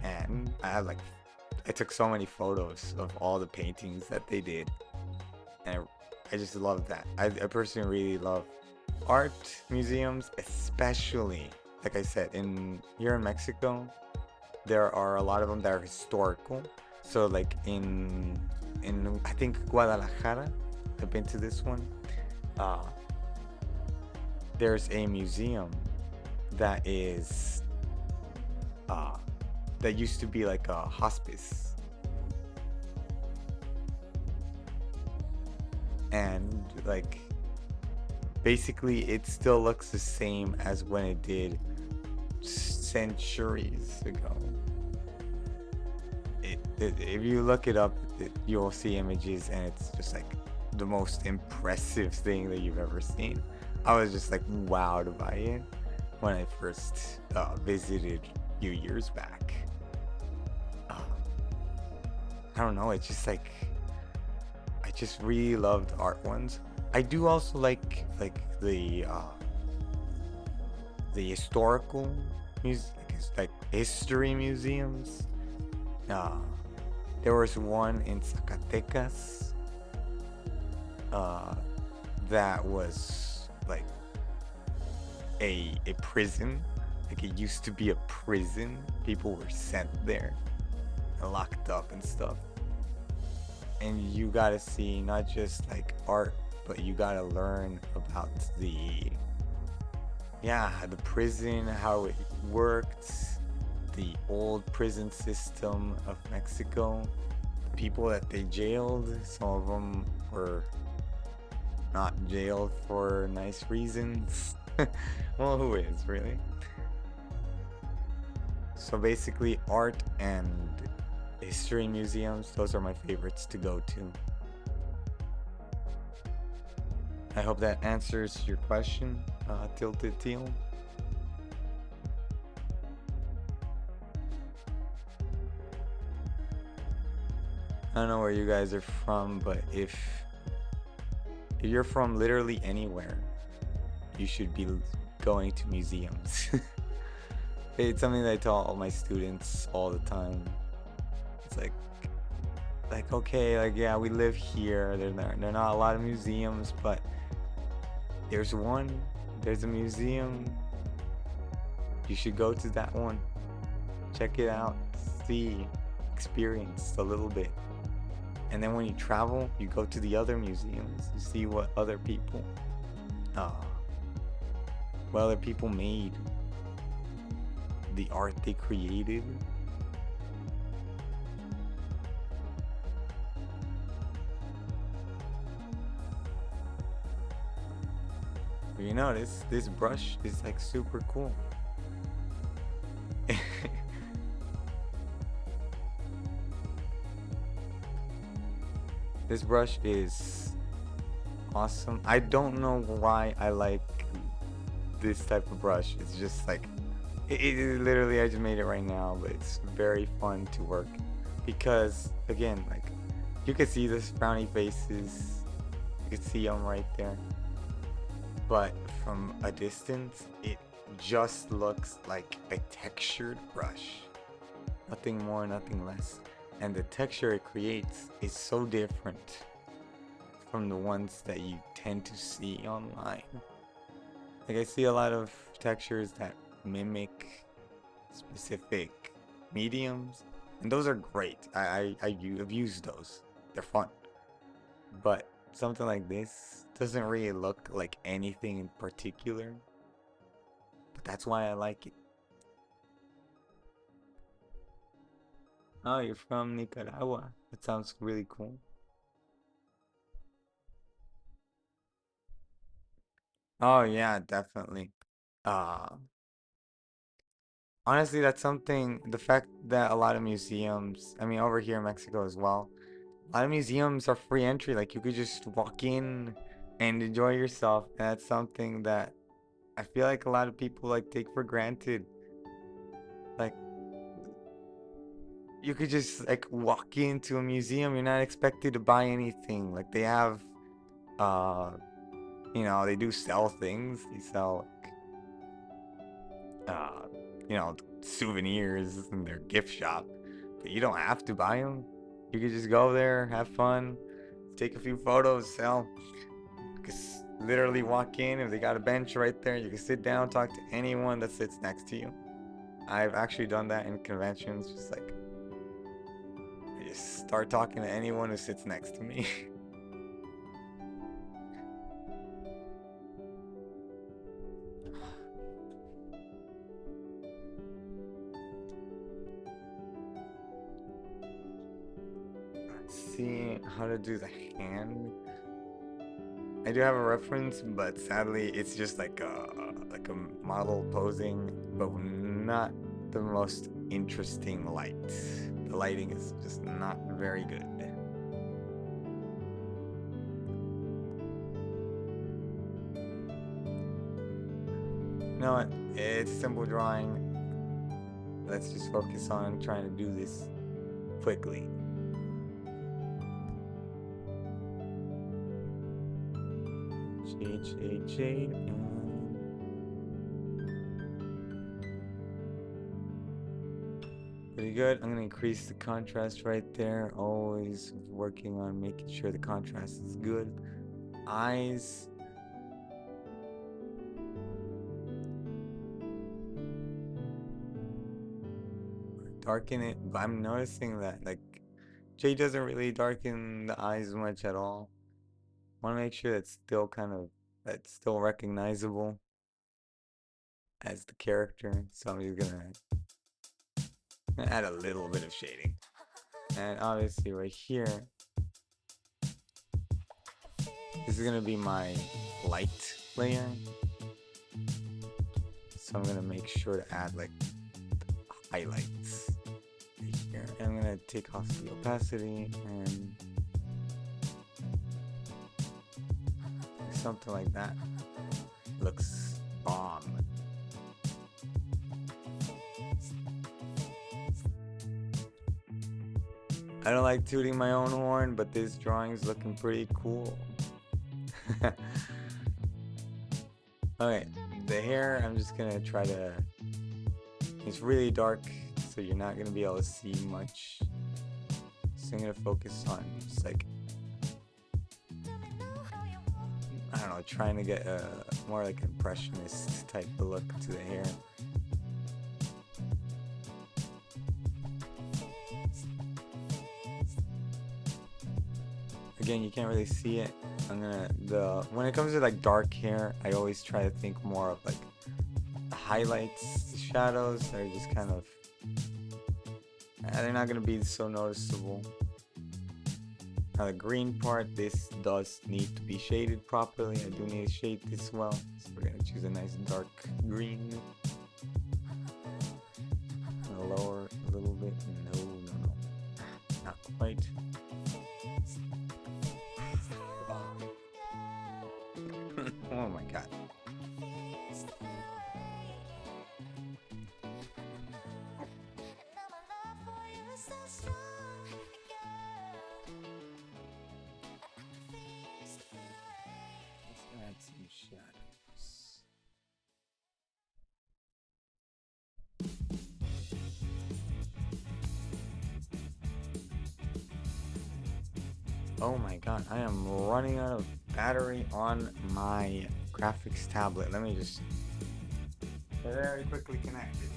and I took so many photos of all the paintings that they did, and I just love that. I personally really love art museums, especially like I said in here in Mexico. There are a lot of them that are historical. So like in I think Guadalajara, I've been to this one. Uh, there's a museum that is that used to be like a hospice, and like basically it still looks the same as when it did centuries ago. If you look it up, you'll see images, and it's just like the most impressive thing that you've ever seen. I was just like wowed by it when I first visited a few years back. Um, I don't know. It's just like I just really loved art ones. I do also like the historical like history museums. Uh, there was one in Zacatecas that was like a prison. Like it used to be a prison. People were sent there and locked up and stuff. And you gotta see not just like art, but you gotta learn about the prison, how it worked, the old prison system of Mexico, the people that they jailed. Some of them were not jailed for nice reasons. Well, who is really? So basically, art and history museums, those are my favorites to go to. I hope that answers your question, Tilted Teal. I don't know where you guys are from, but if you're from literally anywhere, you should be going to museums. It's something that I tell all my students all the time. It's like okay, like yeah, we live here. There are not a lot of museums, but there's a museum. You should go to that one. Check it out. See, experience a little bit. And then when you travel, you go to the other museums. You see what other people made. The art they created. But you know, this brush is like super cool. This brush is awesome. I don't know why I like this type of brush. It's just like it literally, I just made it right now, but it's very fun to work because again, like you can see this frowny faces. You can see them right there. But from a distance, it just looks like a textured brush. Nothing more, nothing less. And the texture it creates is so different from the ones that you tend to see online. Like I see a lot of textures that mimic specific mediums, and those are great. I've used those. They're fun. But something like this doesn't really look like anything in particular. But that's why I like it. Oh, you're from Nicaragua. That sounds really cool. Oh yeah, definitely. Uh, Honestly, that's something, the fact that a lot of museums, I mean, over here in Mexico as well, a lot of museums are free entry. Like, you could just walk in and enjoy yourself. And that's something that I feel like a lot of people, like, take for granted. Like, you could just, like, walk into a museum. You're not expected to buy anything. Like, they have, uh, they do sell things. They sell, uh, souvenirs in their gift shop, but you don't have to buy them. You could just go there, have fun, take a few photos, sell. You could literally walk in. If they got a bench right there, you can sit down, talk to anyone that sits next to you. I've actually done that in conventions. Just like, I just start talking to anyone who sits next to me. Let's see how to do the hand. I do have a reference, but sadly, it's just like a model posing, but not the most interesting light. The lighting is just not very good. You know what? It's a simple drawing. Let's just focus on trying to do this quickly. Shade, pretty good. I'm gonna increase the contrast right there. Always working on making sure the contrast is good. Eyes. Darken it, but I'm noticing that like Jay doesn't really darken the eyes much at all. Want to make sure that's still recognizable as the character. So I'm just gonna add a little bit of shading. And obviously right here, this is gonna be my light layer. So I'm gonna make sure to add like highlights right here. And I'm gonna take off the opacity and something like that. Looks bomb. I don't like tooting my own horn, but this drawing's looking pretty cool. Okay, the hair, I'm just gonna try to... It's really dark, so you're not gonna be able to see much. So I'm gonna focus on just like... I don't know, trying to get a more like impressionist type of look to the hair. Again, you can't really see it. When it comes to like dark hair, I always try to think more of like the highlights, the shadows. They're just kind of, they're not gonna be so noticeable. Now the green part, this does need to be shaded properly. I do need to shade this well, so we're gonna choose a nice dark green. Lower a little bit. No, not quite. Oh my god. Let's add some shadows. Oh my god, I am running out of battery on my graphics tablet. Let me just very quickly connect it.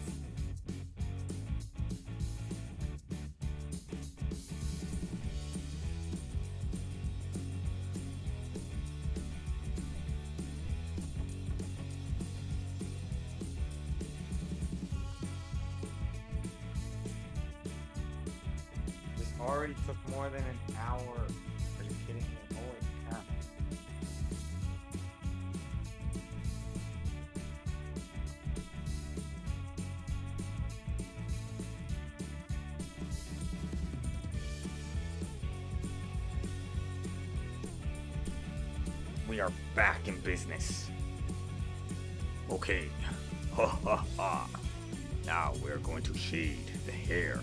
This already took more than an hour. Are you kidding me? Holy cow. We are back in business. Okay. Ha ha ha. Now we're going to shade the hair.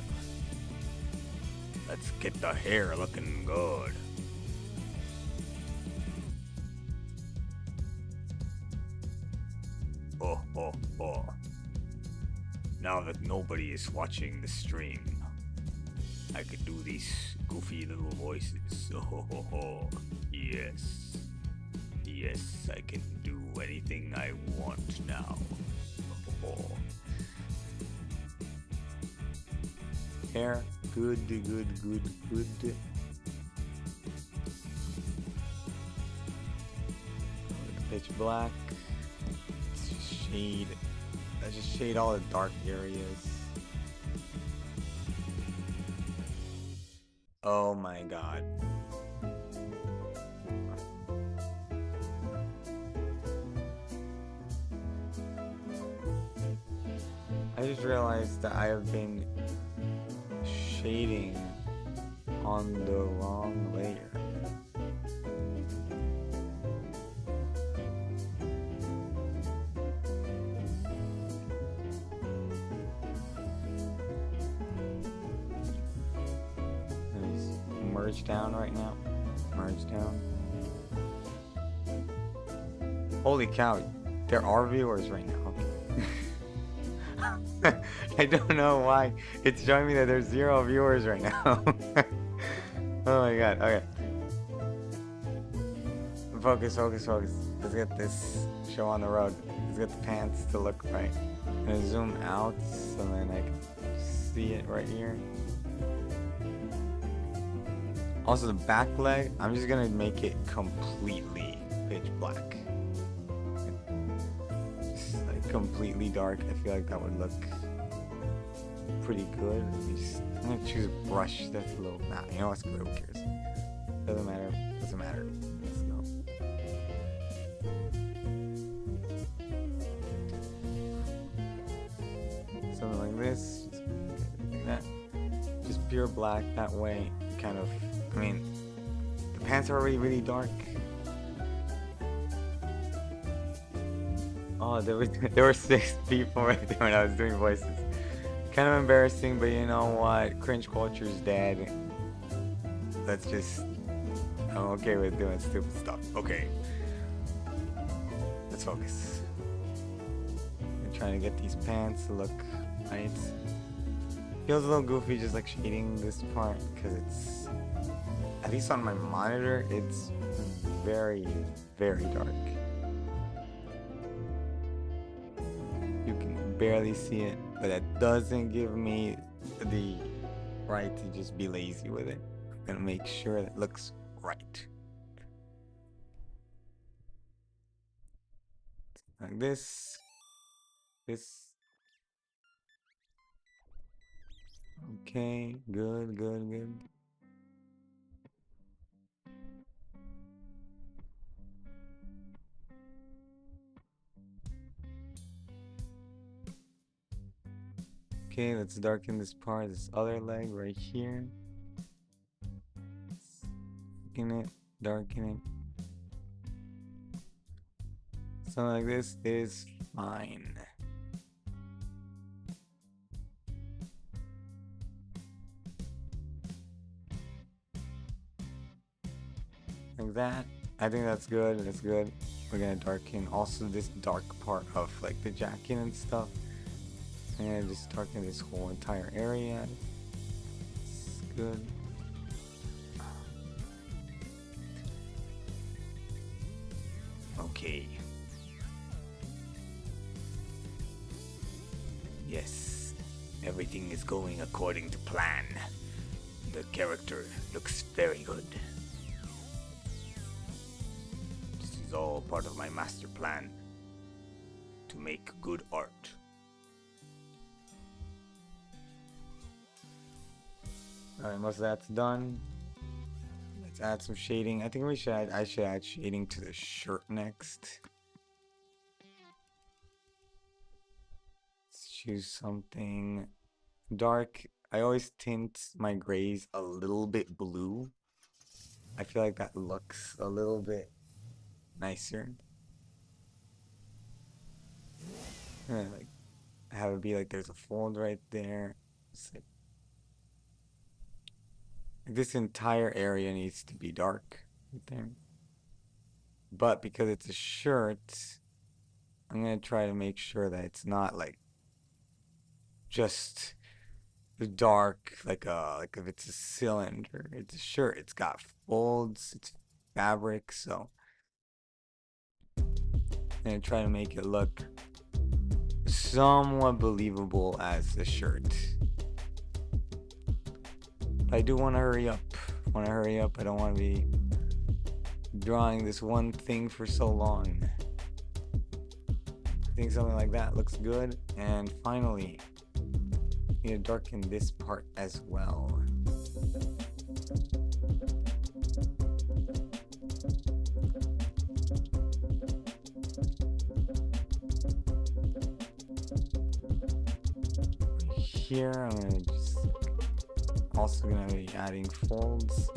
Let's get the hair looking good. Oh, oh, oh. Now that nobody is watching the stream, I could do these goofy little voices. Oh, oh, oh. Yes. Yes, I can do anything I want now. Oh, oh. Hair, good, good, good, good. Pitch black. Let's just shade. Let's just shade all the dark areas. Oh my god. I just realized that I have been shading on the wrong layer. Merge down right now. Merge down. Holy cow, there are viewers right now. I don't know why it's showing me that there's 0 viewers right now. Oh my god, okay. Focus, focus, focus. Let's get this show on the road. Let's get the pants to look right. I'm gonna zoom out so then I can see it right here. Also the back leg, I'm just gonna make it completely pitch black. Just like completely dark. I feel like that would look pretty good. I'm gonna choose a brush that's a little, nah, you know what's good, who cares? Doesn't matter, doesn't matter. Let's go. Something like this, just like that. Just pure black, that way, kind of, I mean, the pants are already really dark. Oh, there were 6 people right there when I was doing voices. Kind of embarrassing, but you know what? Cringe culture is dead. Let's just... I'm okay with doing stupid stuff. Okay. Let's focus. I'm trying to get these pants to look right. Feels a little goofy just like shading this part because it's... At least on my monitor, it's very, very dark. You can barely see it. But that doesn't give me the right to just be lazy with it. I'm gonna make sure that it looks right. Like this. This. Okay, good, good, good. Okay, let's darken this part, this other leg right here. Darken it. Something like this is fine. Like that. I think that's good, that's good. We're gonna darken also this dark part of like the jacket and stuff. And just darken this whole entire area. It's good. Okay. Yes, everything is going according to plan. The character looks very good. This is all part of my master plan to make good art. Alright, most of that's done. Let's add some shading. I think I should add shading to the shirt next. Let's choose something dark. I always tint my grays a little bit blue. I feel like that looks a little bit nicer. Like have it be like there's a fold right there. Like, this entire area needs to be dark right there. But because it's a shirt, I'm gonna try to make sure that it's not like just dark like if it's a cylinder. It's a shirt. It's got folds. It's fabric, so I'm gonna try to make it look somewhat believable as a shirt. But I do want to hurry up. I don't want to be drawing this one thing for so long. I think something like that looks good. And finally, need to darken this part as well. Here, I'm gonna just also gonna be adding folds.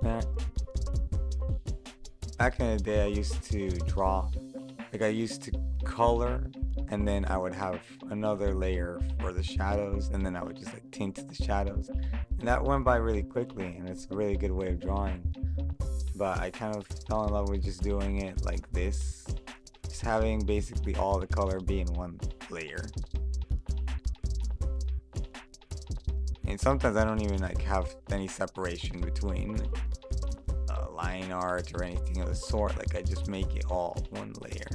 There. Back in the day, I used to draw, like I used to color, and then I would have another layer for the shadows, and then I would just like tint the shadows. And that went by really quickly, and it's a really good way of drawing. But I kind of fell in love with just doing it like this. Just having basically all the color be in one layer. And sometimes I don't even like have any separation between line art or anything of the sort. Like I just make it all one layer.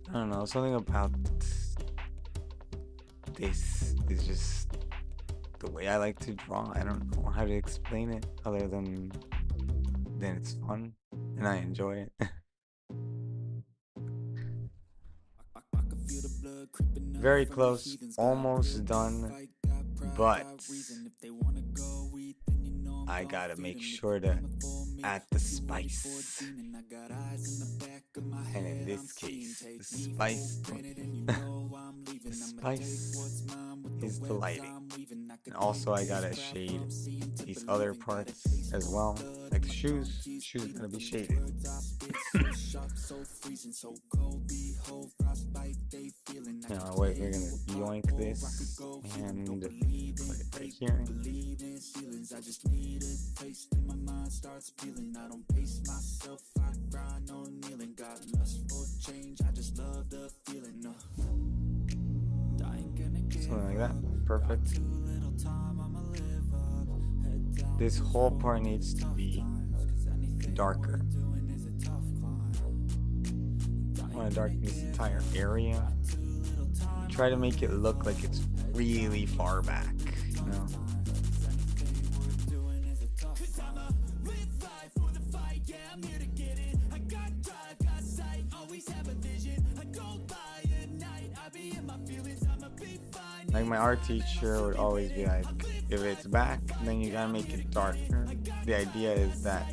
I don't know, something about this is just the way I like to draw. I don't know how to explain it other than it's fun and I enjoy it. Very close, almost done, but I gotta make sure to add the spice. And in this case, the spice is the lighting. And also I gotta shade these other parts as well. Like the shoes. Shoes gotta be shaded. Now we're gonna yoink this and put it right here. Something like that. Perfect. This whole part needs to be darker. I want to darken this entire area. Try to make it look like it's really far back, you know? Like my art teacher would always be like, if it's back, then you gotta make it darker. The idea is that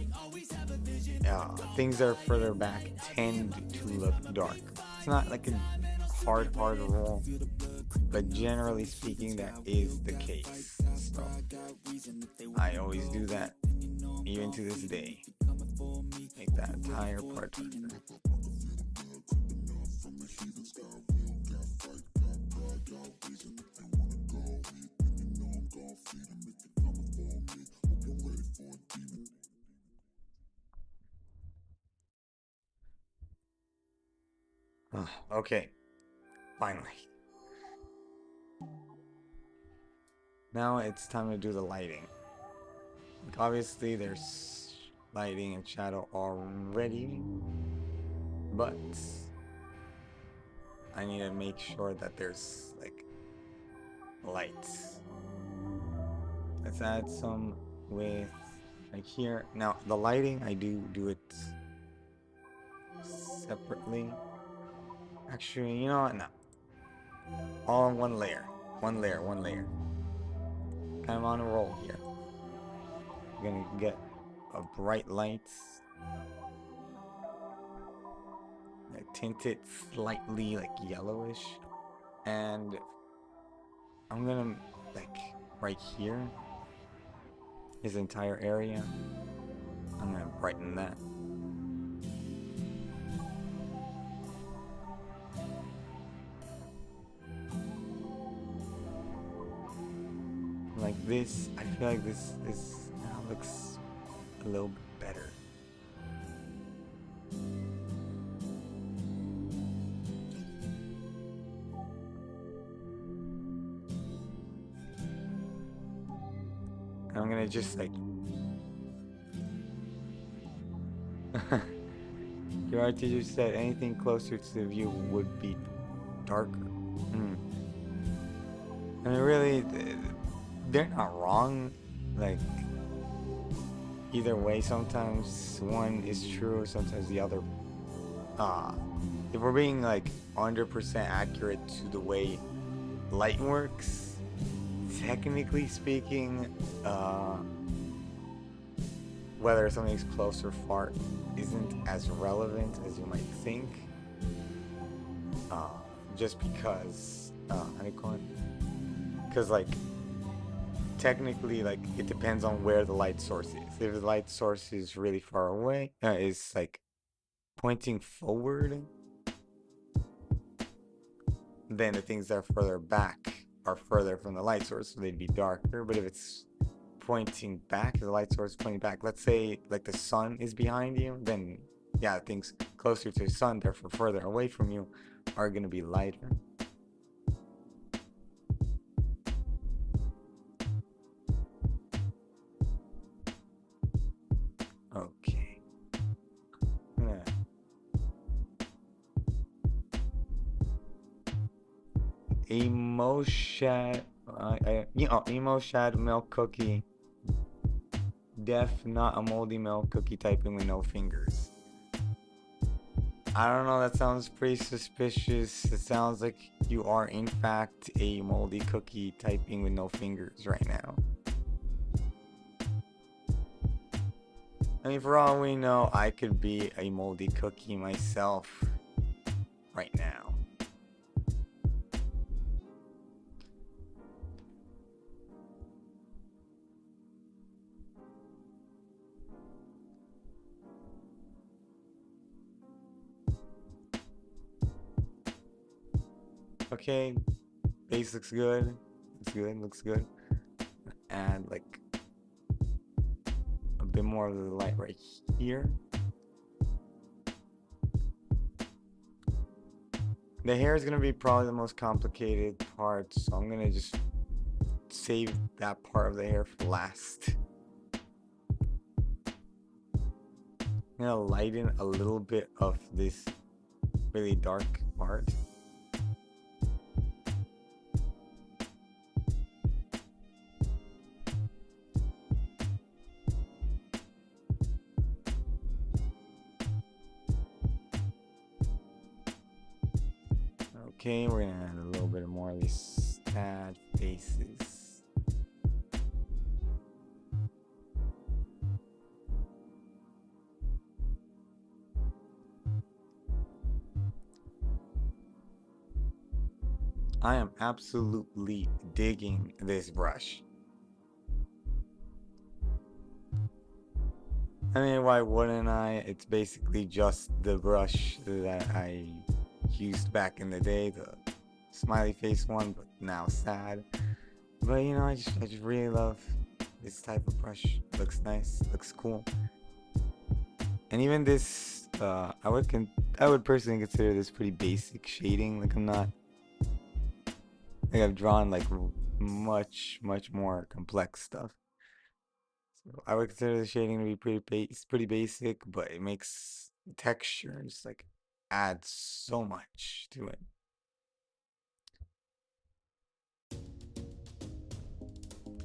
things that are further back tend to look dark. It's not like a hard rule, but generally speaking, that is the case. So I always do that, even to this day. Make that entire part darker. Okay, finally. Now it's time to do the lighting. Like obviously there's lighting and shadow already, but I need to make sure that there's like lights. Let's add some with like here. Now the lighting, I do it separately. Actually, you know what? No. All in one layer. One layer, one layer. Kind of on a roll here. We're gonna get a bright lights. Tint it slightly like yellowish. And I'm gonna like right here. His entire area. I'm gonna brighten that. Like this, I feel like this now looks a little bit better. And I'm gonna just like your art teacher said anything closer to the view would be darker. I mean, really, they're not wrong. Like, either way, sometimes one is true, sometimes the other. If we're being like 100% accurate to the way light works, technically speaking, whether something's close or far isn't as relevant as you might think. Just because, how do you call it? Because like technically, like it depends on where the light source is. If the light source is really far away, is like pointing forward, then the things that are further back are further from the light source, so they'd be darker. But if it's pointing back, if the light source is pointing back, let's say like the sun is behind you, then yeah, things closer to the sun, therefore further away from you, are going to be lighter. Okay. Yeah. Emo shad, emo shad milk cookie. Def not a moldy milk cookie typing with no fingers. I don't know, that sounds pretty suspicious. It sounds like you are in fact a moldy cookie typing with no fingers right now. I mean, for all we know, I could be a moldy cookie myself right now. Okay, base looks good. Looks good. Add like a bit more of the light right here. The hair is gonna be probably the most complicated part, so I'm gonna just save that part of the hair for last. I'm gonna lighten a little bit of this really dark part. Okay, we're gonna add a little bit more of these sad faces. I am absolutely digging this brush. I mean, why wouldn't I? It's basically just the brush that I used back in the day, the smiley face one, but now sad. But you know, I just really love this type of brush. Looks nice, looks cool. And even this, I would personally consider this pretty basic shading. Like I'm not, like I've drawn like much more complex stuff. So I would consider the shading to be pretty basic, but it makes texture and just like adds so much to it.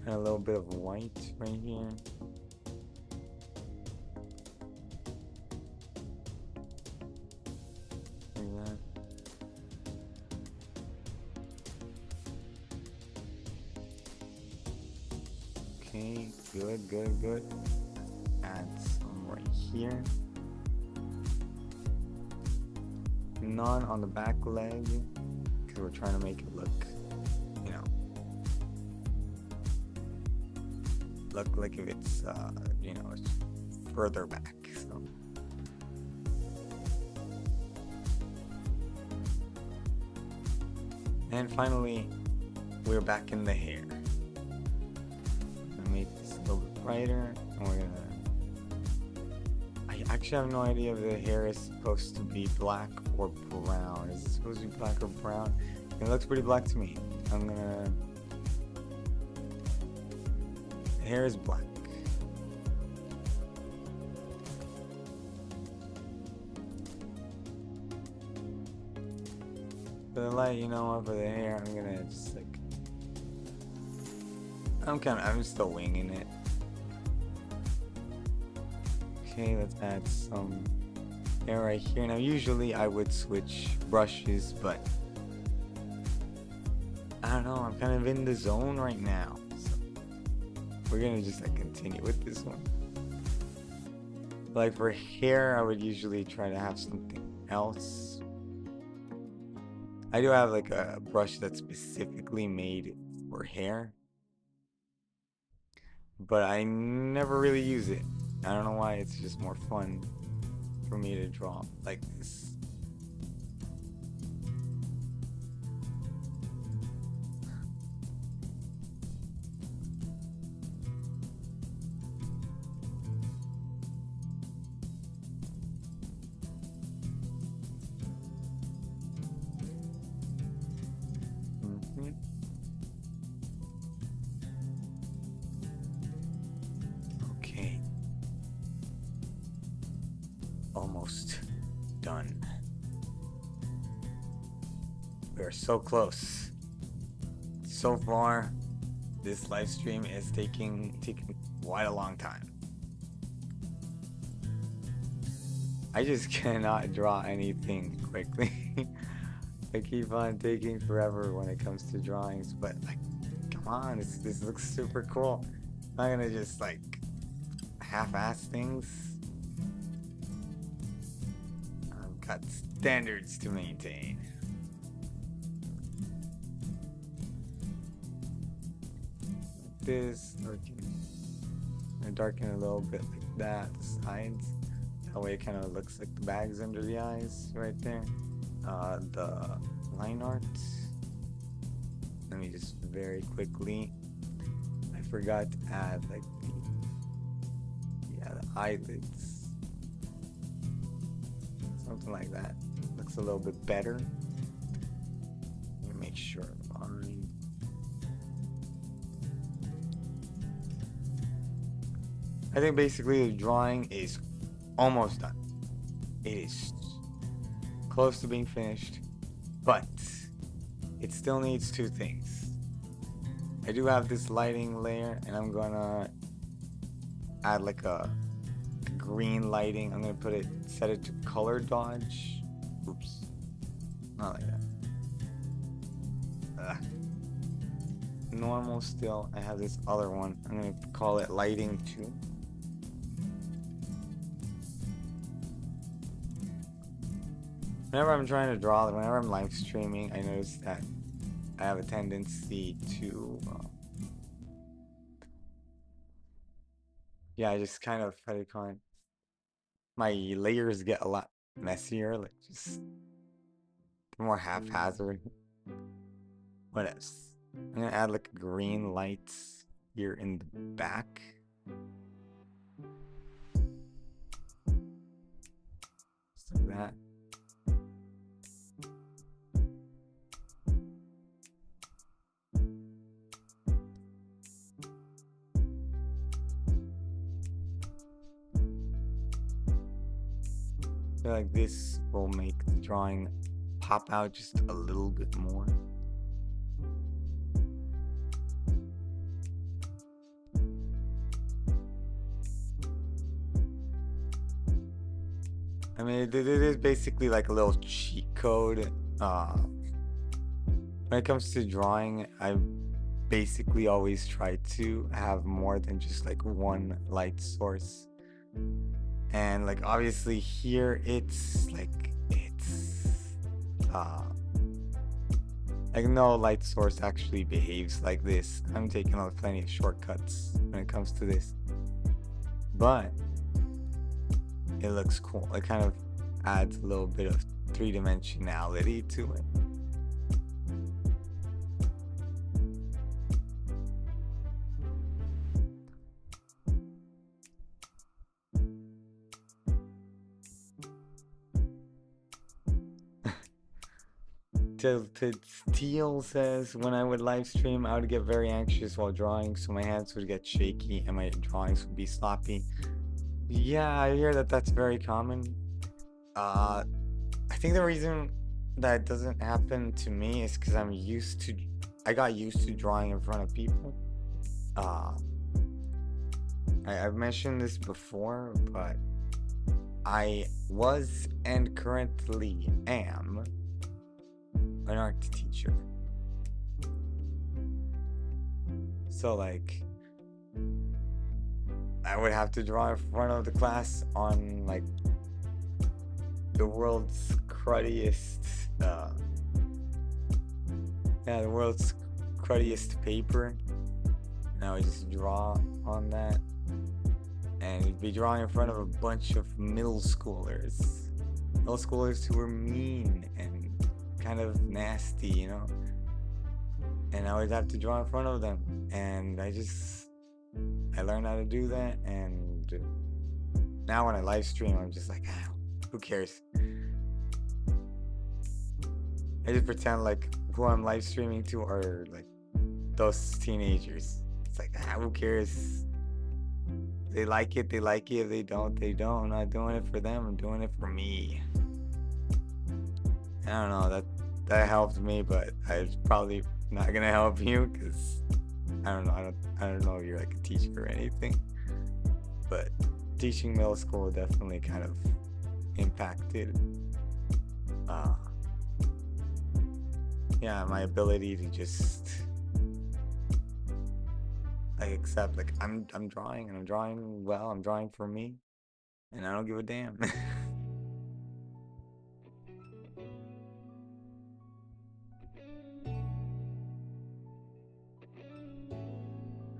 And a little bit of white right here. Like that. Okay, good. Add some right here. None on the back leg, because we're trying to make it look, you know, look like if it's, you know, it's further back. So. And finally, we're back in the hair. I'm gonna make this a little bit brighter, and we're gonna. I actually have no idea if the hair is supposed to be black or brown. Is it supposed to be black or brown? It looks pretty black to me. I'm gonna. The hair is black. For the light, you know what, for the hair, I'm gonna just like. I'm still winging it. Okay, let's add some hair right here. Now, usually I would switch brushes, but I don't know, I'm kind of in the zone right now. So we're gonna just like continue with this one. Like for hair, I would usually try to have something else. I do have like a brush that's specifically made for hair, but I never really use it. I don't know why, it's just more fun for me to draw like this. Okay. Almost done. We are so close. So far, this live stream is taking quite a long time. I just cannot draw anything quickly. I keep on taking forever when it comes to drawings, but like, come on, this looks super cool. I'm not gonna just like half-ass things. I've got standards to maintain. Like this, darken a little bit like that, the sides. That way it kind of looks like the bags under the eyes right there. The line art. Let me just very quickly. I forgot to add like the eyelids. Something like that. Looks a little bit better. Let me make sure the line. I think basically the drawing is almost done. It is close to being finished, but it still needs two things. I do have this lighting layer, and I'm gonna add like a green lighting. I'm gonna set it to color dodge. Oops, not like that. Normal still. I have this other one. I'm gonna call it lighting 2. Whenever I'm trying to draw, whenever I'm live streaming, I notice that I have a tendency to, yeah, I just kind of, how do you call it? My layers get a lot messier, like just more haphazard. What else? I'm gonna add like green lights here in the back. Just like that. feel like this will make the drawing pop out just a little bit more. I mean, it is basically like a little cheat code. When it comes to drawing, I basically always try to have more than just like one light source. And like obviously here it's like no light source actually behaves like this. I'm taking out plenty of shortcuts when it comes to this, but it looks cool. It kind of adds a little bit of three-dimensionality to it. Teal says, when I would live stream, I would get very anxious while drawing, so my hands would get shaky and my drawings would be sloppy. Yeah, I hear that that's very common. I think the reason that it doesn't happen to me is because I got used to drawing in front of people. I've mentioned this before, but I was and currently am an art teacher. So like I would have to draw in front of the class on like the world's cruddiest paper, and I would just draw on that, and you'd be drawing in front of a bunch of middle schoolers who were mean and kind of nasty, you know, and I would have to draw in front of them, and I learned how to do that, and now when I live stream, I'm just like, who cares? I just pretend like who I'm live streaming to are like those teenagers. It's like, who cares? If they like it, they like it. If they don't, they don't. I'm not doing it for them. I'm doing it for me. I don't know, that helped me, but it's probably not gonna help you because I don't know if you're like a teacher or anything, but teaching middle school definitely kind of impacted my ability to just like accept like I'm drawing, and I'm drawing well, I'm drawing for me, and I don't give a damn.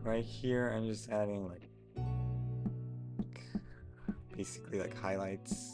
Right here, I'm just adding like basically like highlights.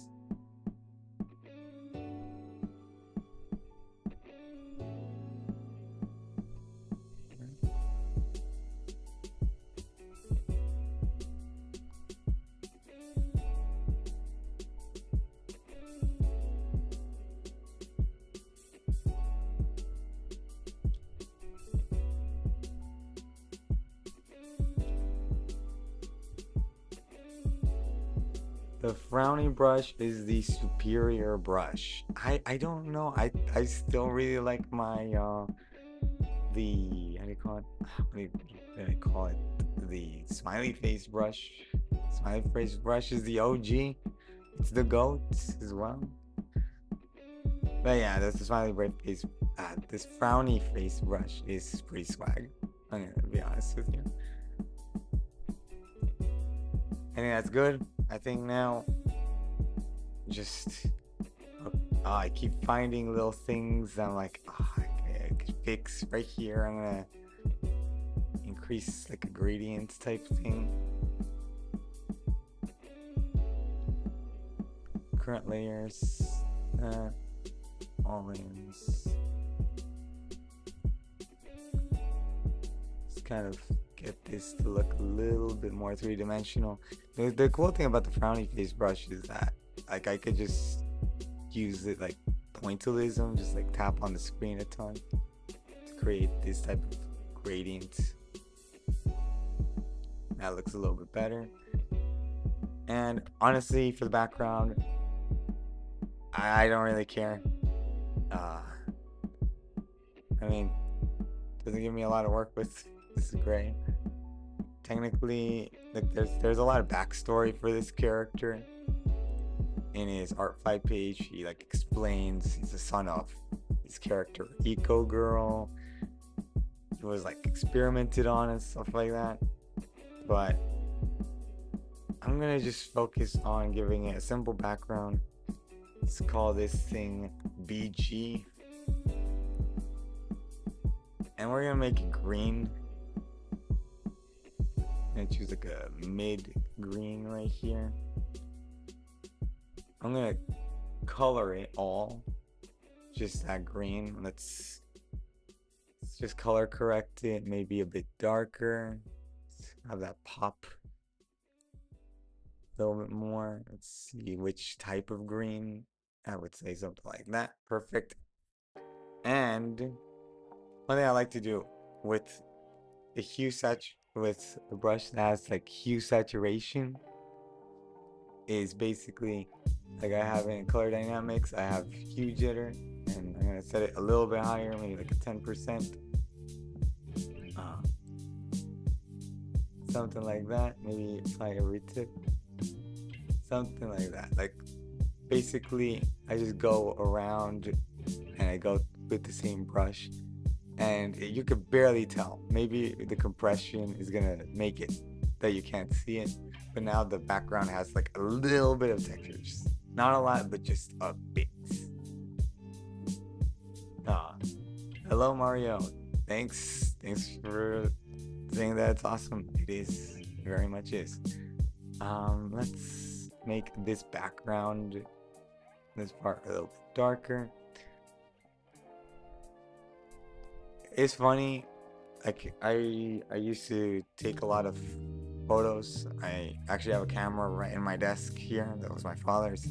The frowny brush is the superior brush. I don't know. I still really like my the how do you call it? What do I call it? The smiley face brush. Smiley face brush is the OG. It's the GOAT as well. But yeah, that's the smiley face. This frowny face brush is pretty swag. I'm gonna be honest with you. I think that's good. I think now, just I keep finding little things. I'm like, I could fix right here. I'm gonna increase like a gradient type thing. Current layers, all layers. Just kind of get this to look a little bit more three-dimensional. The cool thing about the frowny face brush is that like I could just use it like pointillism, just like tap on the screen a ton to create this type of gradient. That looks a little bit better. And honestly, for the background, I don't really care. Uh, I mean, doesn't give me a lot of work with. This is great. Technically, like there's a lot of backstory for this character. In his art 5 page, he like explains he's the son of his character Eco Girl. He was like experimented on and stuff like that. But I'm gonna just focus on giving it a simple background. Let's call this thing BG. And we're gonna make it green. I'm gonna choose like a mid green right here. I'm gonna color it all. Just that green. Let's just color correct it. Maybe a bit darker. Let's have that pop a little bit more. Let's see which type of green. I would say something like that. Perfect. And one thing I like to do with the with the brush that has like hue saturation is basically like I have in color dynamics, I have hue jitter, and I'm gonna set it a little bit higher, maybe like a 10%. Something like that. Maybe apply every tip. Something like that. Like basically I just go around and I go with the same brush, and you could barely tell. Maybe the compression is gonna make it that you can't see it, but now the background has like a little bit of texture, just not a lot, but just a bit. Hello Mario, thanks for saying that. It's awesome. It is, very much is. Let's make this background, this part, a little bit darker. It's funny, like I used to take a lot of photos. I actually have a camera right in my desk here. That was my father's.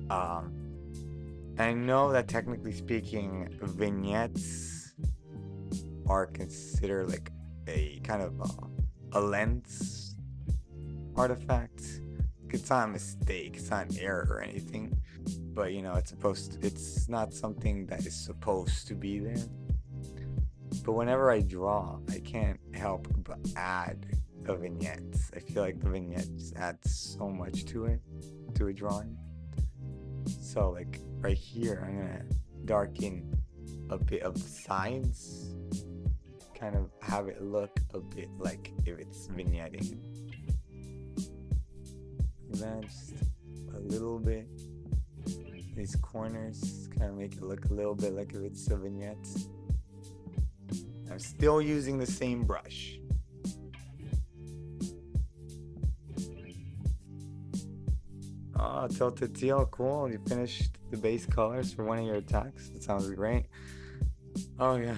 I know that technically speaking, vignettes are considered like a kind of a lens artifact. It's not a mistake. It's not an error or anything. But you know, it's not something that is supposed to be there. But whenever I draw, I can't help but add the vignettes. I feel like the vignettes add so much to it, to a drawing. So like right here, I'm gonna darken a bit of the sides, kind of have it look a bit like if it's vignetting. Then just a little bit. These corners kind of make it look a little bit like if it's a vignette. I'm still using the same brush. Oh, Tilted Teal, cool. You finished the base colors for one of your attacks. That sounds great. Oh yeah.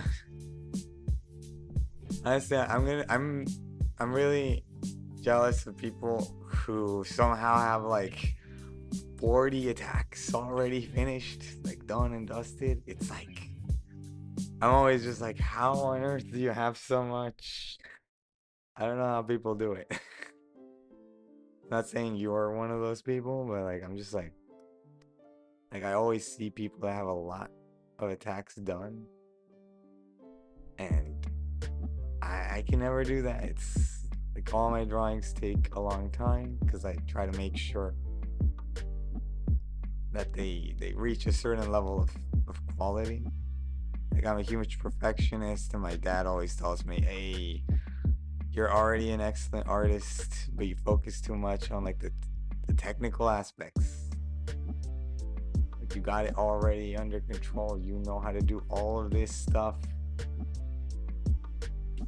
Honestly, I'm really jealous of people who somehow have like 40 attacks already finished, like done and dusted. It's like, I'm always just like, how on earth do you have so much? I don't know how people do it. Not saying you're one of those people, but like I'm just like I always see people that have a lot of attacks done, and I can never do that. It's like all my drawings take a long time because I try to make sure that they reach a certain level of quality. Like I'm a huge perfectionist, and my dad always tells me, hey, you're already an excellent artist, but you focus too much on like the technical aspects. Like you got it already under control. You know how to do all of this stuff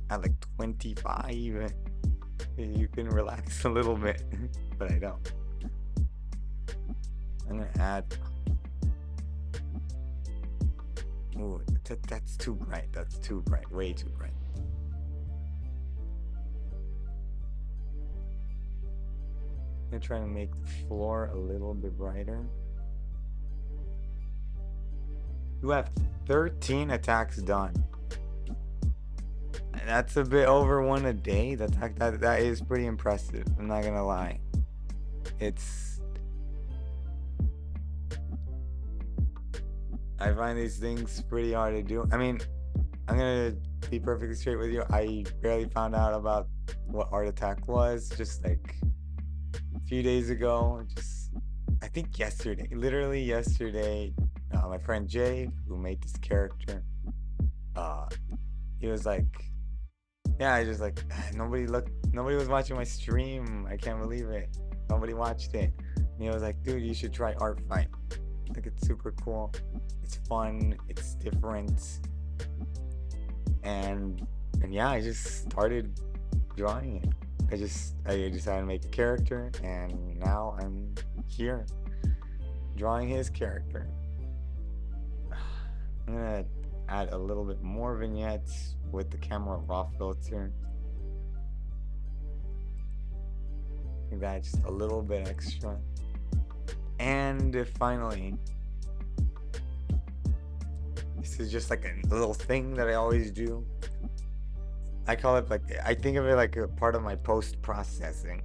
at like 25. You can relax a little bit, but I don't. I'm gonna add. Ooh, that's too bright. That's too bright. Way too bright. I'm gonna try to make the floor a little bit brighter. You have 13 attacks done. That's a bit over one a day. That is pretty impressive. I'm not gonna lie. It's I find these things pretty hard to do. I mean, I'm gonna be perfectly straight with you. I barely found out about what Art Attack was just like a few days ago. Just, I think yesterday, literally yesterday. My friend Jay, who made this character, uh, he was like, "Yeah, I just like nobody was watching my stream. I can't believe it. Nobody watched it." And he was like, "Dude, you should try Art Fight. I think it's super cool. It's fun. It's different." And yeah, I just started drawing it. I decided to make a character, and now I'm here drawing his character. I'm gonna add a little bit more vignettes with the camera raw filter. Like that, just a little bit extra. And finally, this is just like a little thing that I always do. I call it like, I think of it like a part of my post-processing.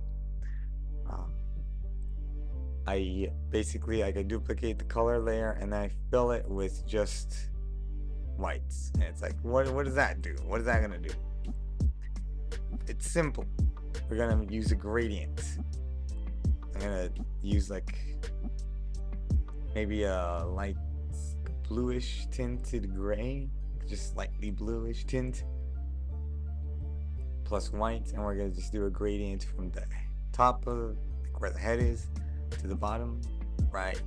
I basically, like, I duplicate the color layer and then I fill it with just whites. And it's like, what does that do? What is that gonna do? It's simple. We're gonna use a gradient. I'm gonna use like maybe a light bluish tinted gray, just slightly bluish tint, plus white, and we're gonna just do a gradient from the top of like where the head is to the bottom, right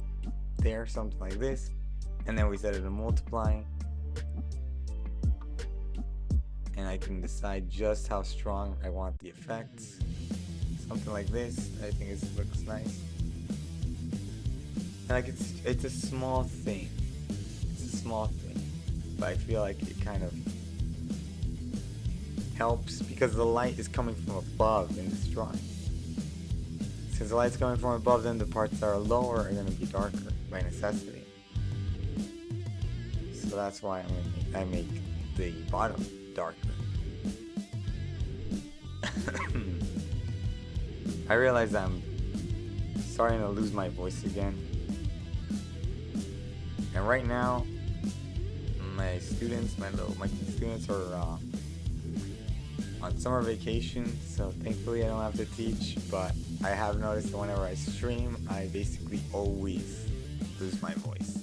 there, something like this, and then we set it to multiply, and I can decide just how strong I want the effects. Something like this, I think it looks nice. And like it's a small thing. It's a small thing, but I feel like it kind of helps because the light is coming from above in this drawing. Since the light's coming from above, then the parts that are lower are going to be darker by necessity. So that's why I make the bottom darker. I realize I'm starting to lose my voice again. And right now, my students are on summer vacation, so thankfully I don't have to teach, but I have noticed that whenever I stream, I basically always lose my voice.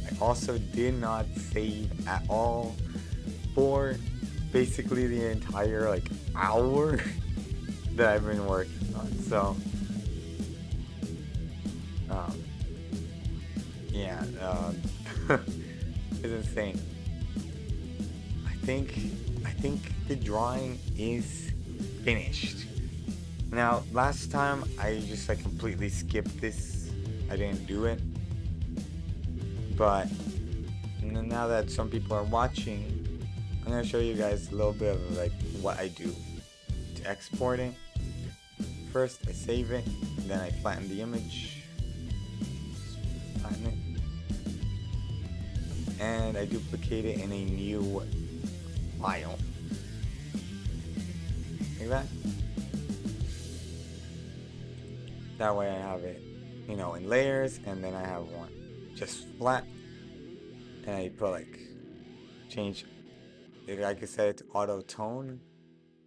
I also did not save at all for basically the entire like hour that I've been working on. So yeah, it's insane. I think the drawing is finished. Now, last time I just like completely skipped this. I didn't do it. But now that some people are watching, I'm gonna show you guys a little bit of like what I do to export it. First, I save it, then I flatten the image, flatten it, and I duplicate it in a new file, like that. That way I have it, in layers, and then I have one just flat, and I put like, change, I can set it to auto tone,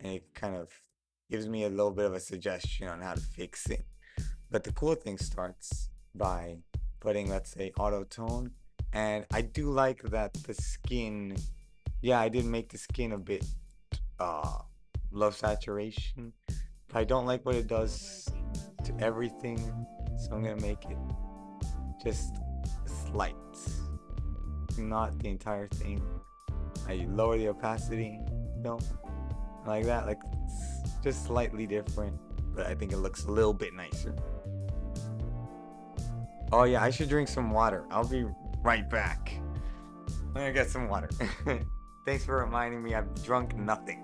and it kind of gives me a little bit of a suggestion on how to fix it. But the cool thing starts by putting, let's say, auto tone, and I do like that the skin, yeah, I did make the skin a bit low saturation, but I don't like what it does to everything, so I'm gonna make it just slight, not the entire thing. I lower the opacity, like that, like it's just slightly different, but I think it looks a little bit nicer. Oh yeah, I should drink some water. I'll be right back. I'm gonna get some water. Thanks for reminding me. I've drunk nothing.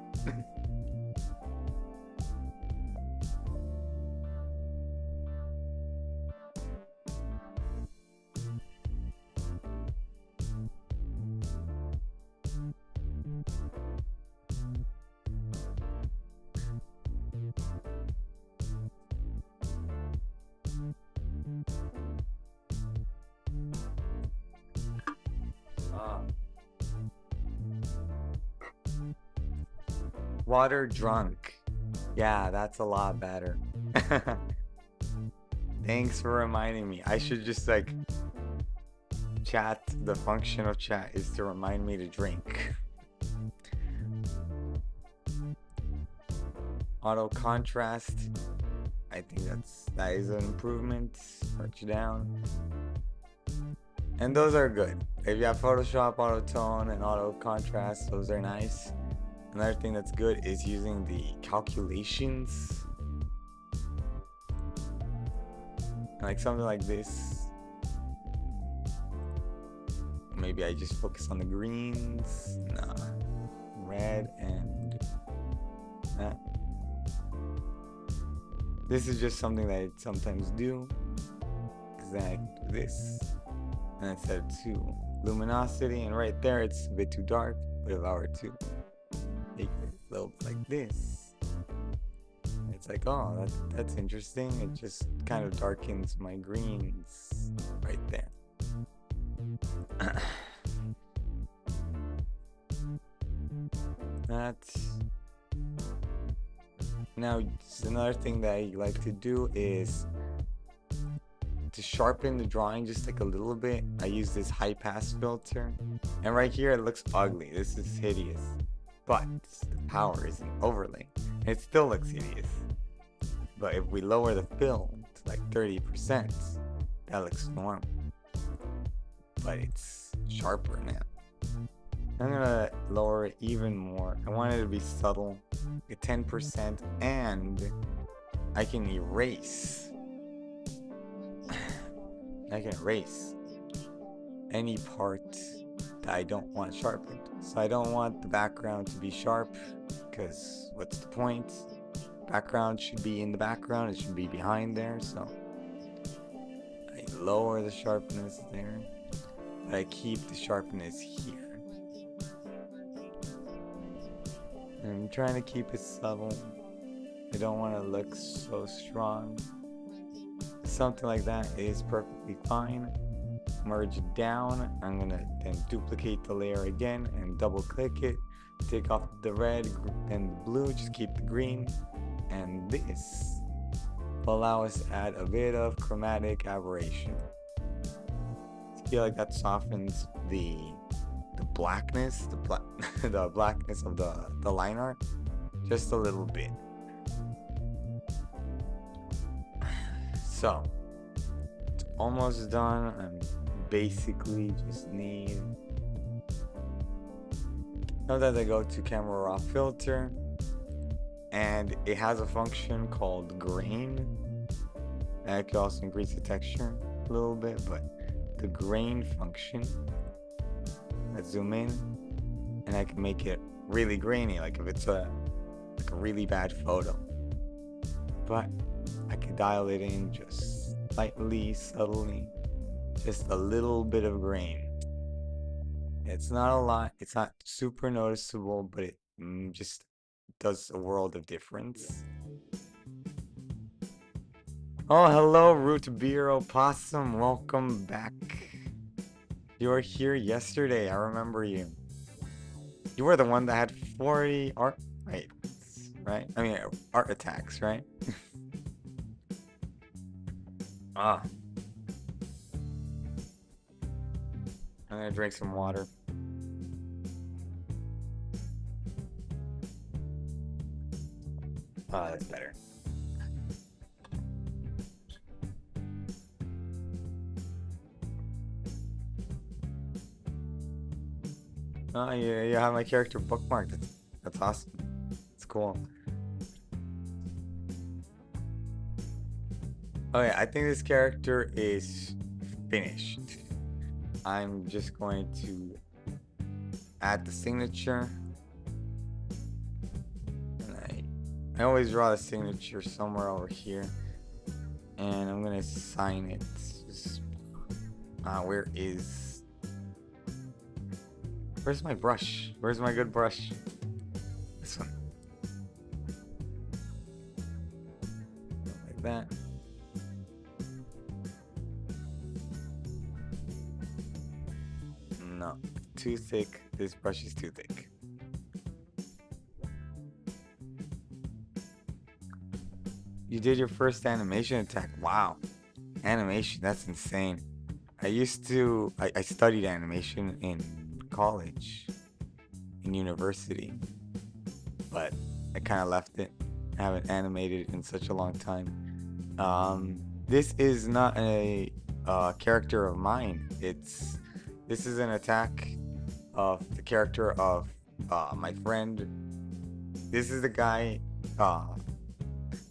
Water drunk. Yeah, that's a lot better. Thanks for reminding me. I should just like chat. The function of chat is to remind me to drink. Auto contrast. I think that is an improvement. March down. And those are good. If you have Photoshop, auto tone, and auto contrast, those are nice. Another thing that's good is using the calculations. Like something like this. Maybe I just focus on the greens. Nah. Red and that. This is just something that I sometimes do. Because then I do this. And I set it to luminosity. And right there it's a bit too dark. But if I were to make it a little bit like this, it's like, oh, that's interesting. It just kind of darkens my greens right there. Now another thing that I like to do is to sharpen the drawing just like a little bit. I use this high pass filter, and right here it looks ugly. This is hideous, but the power is an overlay. It still looks hideous. But if we lower the fill to like 30%, that looks normal. But it's sharper now. I'm gonna lower it even more. I want it to be subtle, at 10%, and I can erase. I can erase any part that I don't want sharpened. So I don't want the background to be sharp, because what's the point? Background should be in the background, it should be behind there, so I lower the sharpness there, but I keep the sharpness here. I'm trying to keep it subtle. I don't want to look so strong. Something like that is perfectly fine. Merge down. I'm gonna then duplicate the layer again and double click it. Take off the red and the blue, just keep the green. And this will allow us to add a bit of chromatic aberration. I feel like that softens the blackness, the blackness of the line art just a little bit. So it's almost done. I'm basically just need. Sometimes I go to camera raw filter, and it has a function called grain. And I could also increase the texture a little bit, but the grain function. Let's zoom in, and I can make it really grainy, like if it's a really bad photo. But I can dial it in just slightly, subtly, just a little bit of grain. It's not a lot, it's not super noticeable, but it just does a world of difference. Oh, hello, Root Beer Opossum, welcome back. You were here yesterday, I remember you. You were the one that had 40 art rates, right? I mean, art attacks, right? Ah. I'm gonna drink some water. Ah, that's better. Oh, yeah, you have my character bookmarked. That's awesome. It's cool. Okay, I think this character is finished. I'm just going to add the signature. And I always draw the signature somewhere over here. And I'm gonna sign it. Just, where's my brush? Where's my good brush? This one. Like that. No, too thick. This brush is too thick. You did your first animation attack. Wow. Animation, that's insane. I studied animation in college, in university, but I kind of left it. I haven't animated in such a long time. This is not a character of mine. This is an attack of the character of my friend. This is the guy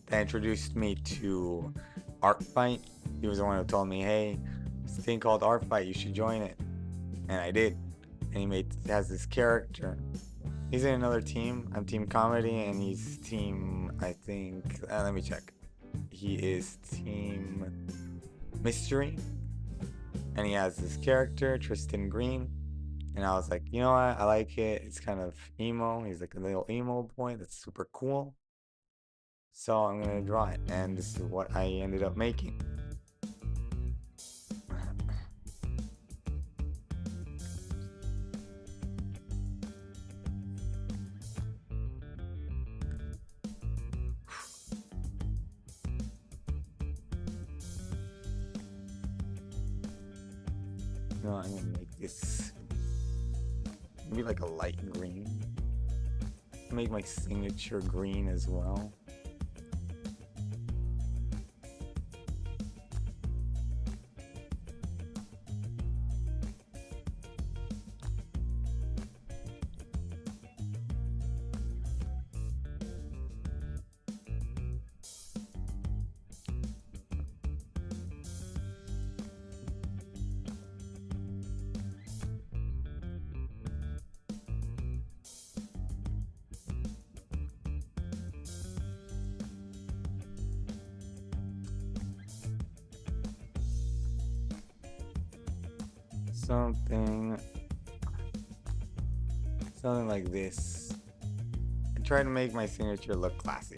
that introduced me to Art Fight. He was the one who told me, "Hey, this thing called Art Fight, you should join it," and I did. And has this character. He's in another team. I'm Team Comedy, and he's Team, I think. Let me check. He is Team Mystery, and he has this character, Tristan Green. And I was like, you know what? I like it. It's kind of emo. He's like a little emo boy. That's super cool. So I'm gonna draw it, and this is what I ended up making. No, I'm gonna make this maybe like a light green. Make my signature green as well. Something like this. I try to make my signature look classy.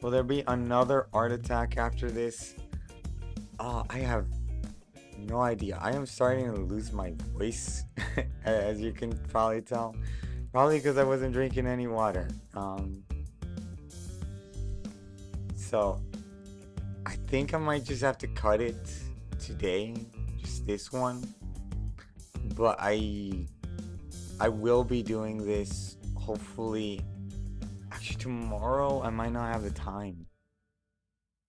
Will there be another art attack after this? I have no idea. I am starting to lose my voice, as you can probably tell. Probably because I wasn't drinking any water. So I think I might just have to cut it today. This one, but I will be doing this hopefully. Actually, tomorrow I might not have the time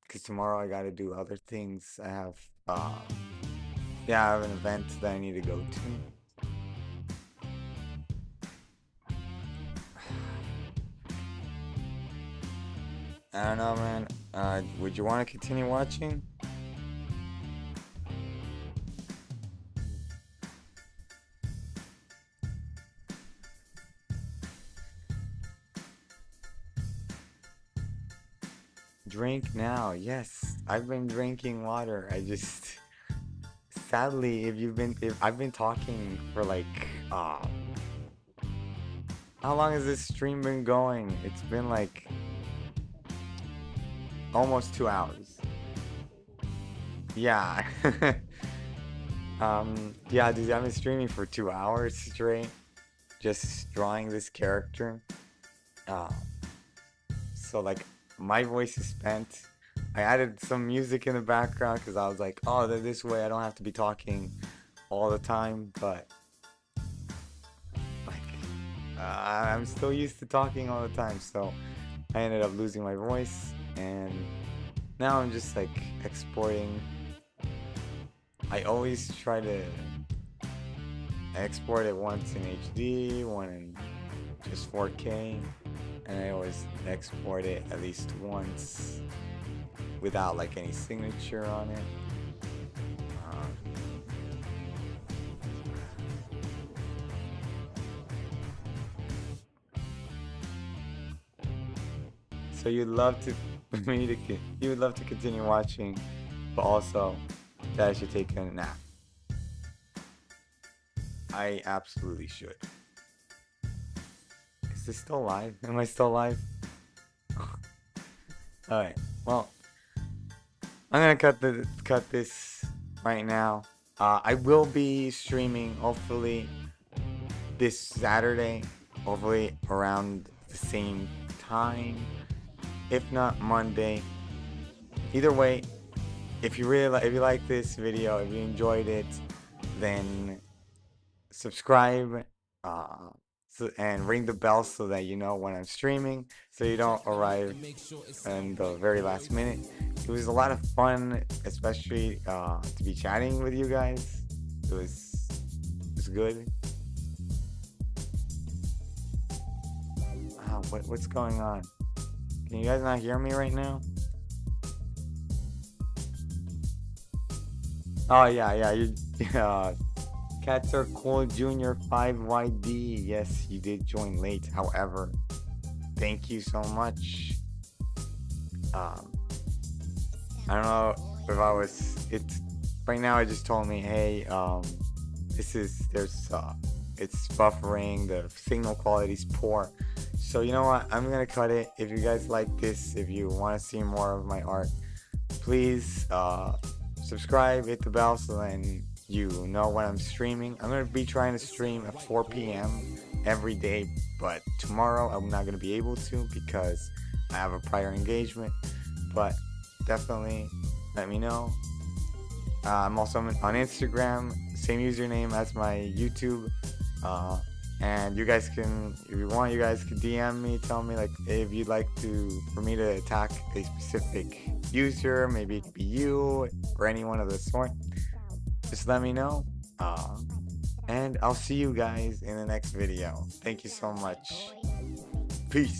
because tomorrow I gotta do other things. I have I have an event that I need to go to. I don't know, man. Would you want to continue watching? Drink now. Yes, I've been drinking water. I just sadly, if I've been talking for like how long has this stream been going? It's been like almost 2 hours. Yeah. Yeah, dude, I've been streaming for 2 hours straight, just drawing this character. So like my voice is spent. I added some music in the background because I was like, oh, this way I don't have to be talking all the time, but like I'm still used to talking all the time, so I ended up losing my voice, and now I'm just like exporting. I always try to export it once in HD, one in just 4K, and I always export it at least once without like any signature on it. So you'd love to you would love to continue watching, but also that I should take a nap. I absolutely should. Is this still live? Am I still live? Alright, well, I'm gonna cut this right now. I will be streaming hopefully this Saturday, hopefully around the same time. if not Monday. Either way, if you like this video, if you enjoyed it, then subscribe, uh, and ring the bell so that you know when I'm streaming, so you don't arrive in the very last minute. It was a lot of fun, especially to be chatting with you guys. It was good. What's going on? Can you guys not hear me right now? Oh yeah, you Cats are cool Junior 5YD. Yes, you did join late. However, thank you so much. Um, I don't know if I was. It's right now. It just told me, hey, it's buffering. The signal quality is poor. So you know what? I'm gonna cut it. If you guys like this, if you want to see more of my art, please subscribe, hit the bell, so then you know when I'm streaming. I'm gonna be trying to stream at 4 p.m. every day, but tomorrow I'm not gonna be able to because I have a prior engagement. But definitely let me know. I'm also on Instagram, same username as my YouTube. And you guys can, if you want, you guys can DM me, tell me like if you'd like for me to attack a specific user, maybe it could be you or anyone of the sort. Just let me know. And I'll see you guys in the next video. Thank you so much. Peace.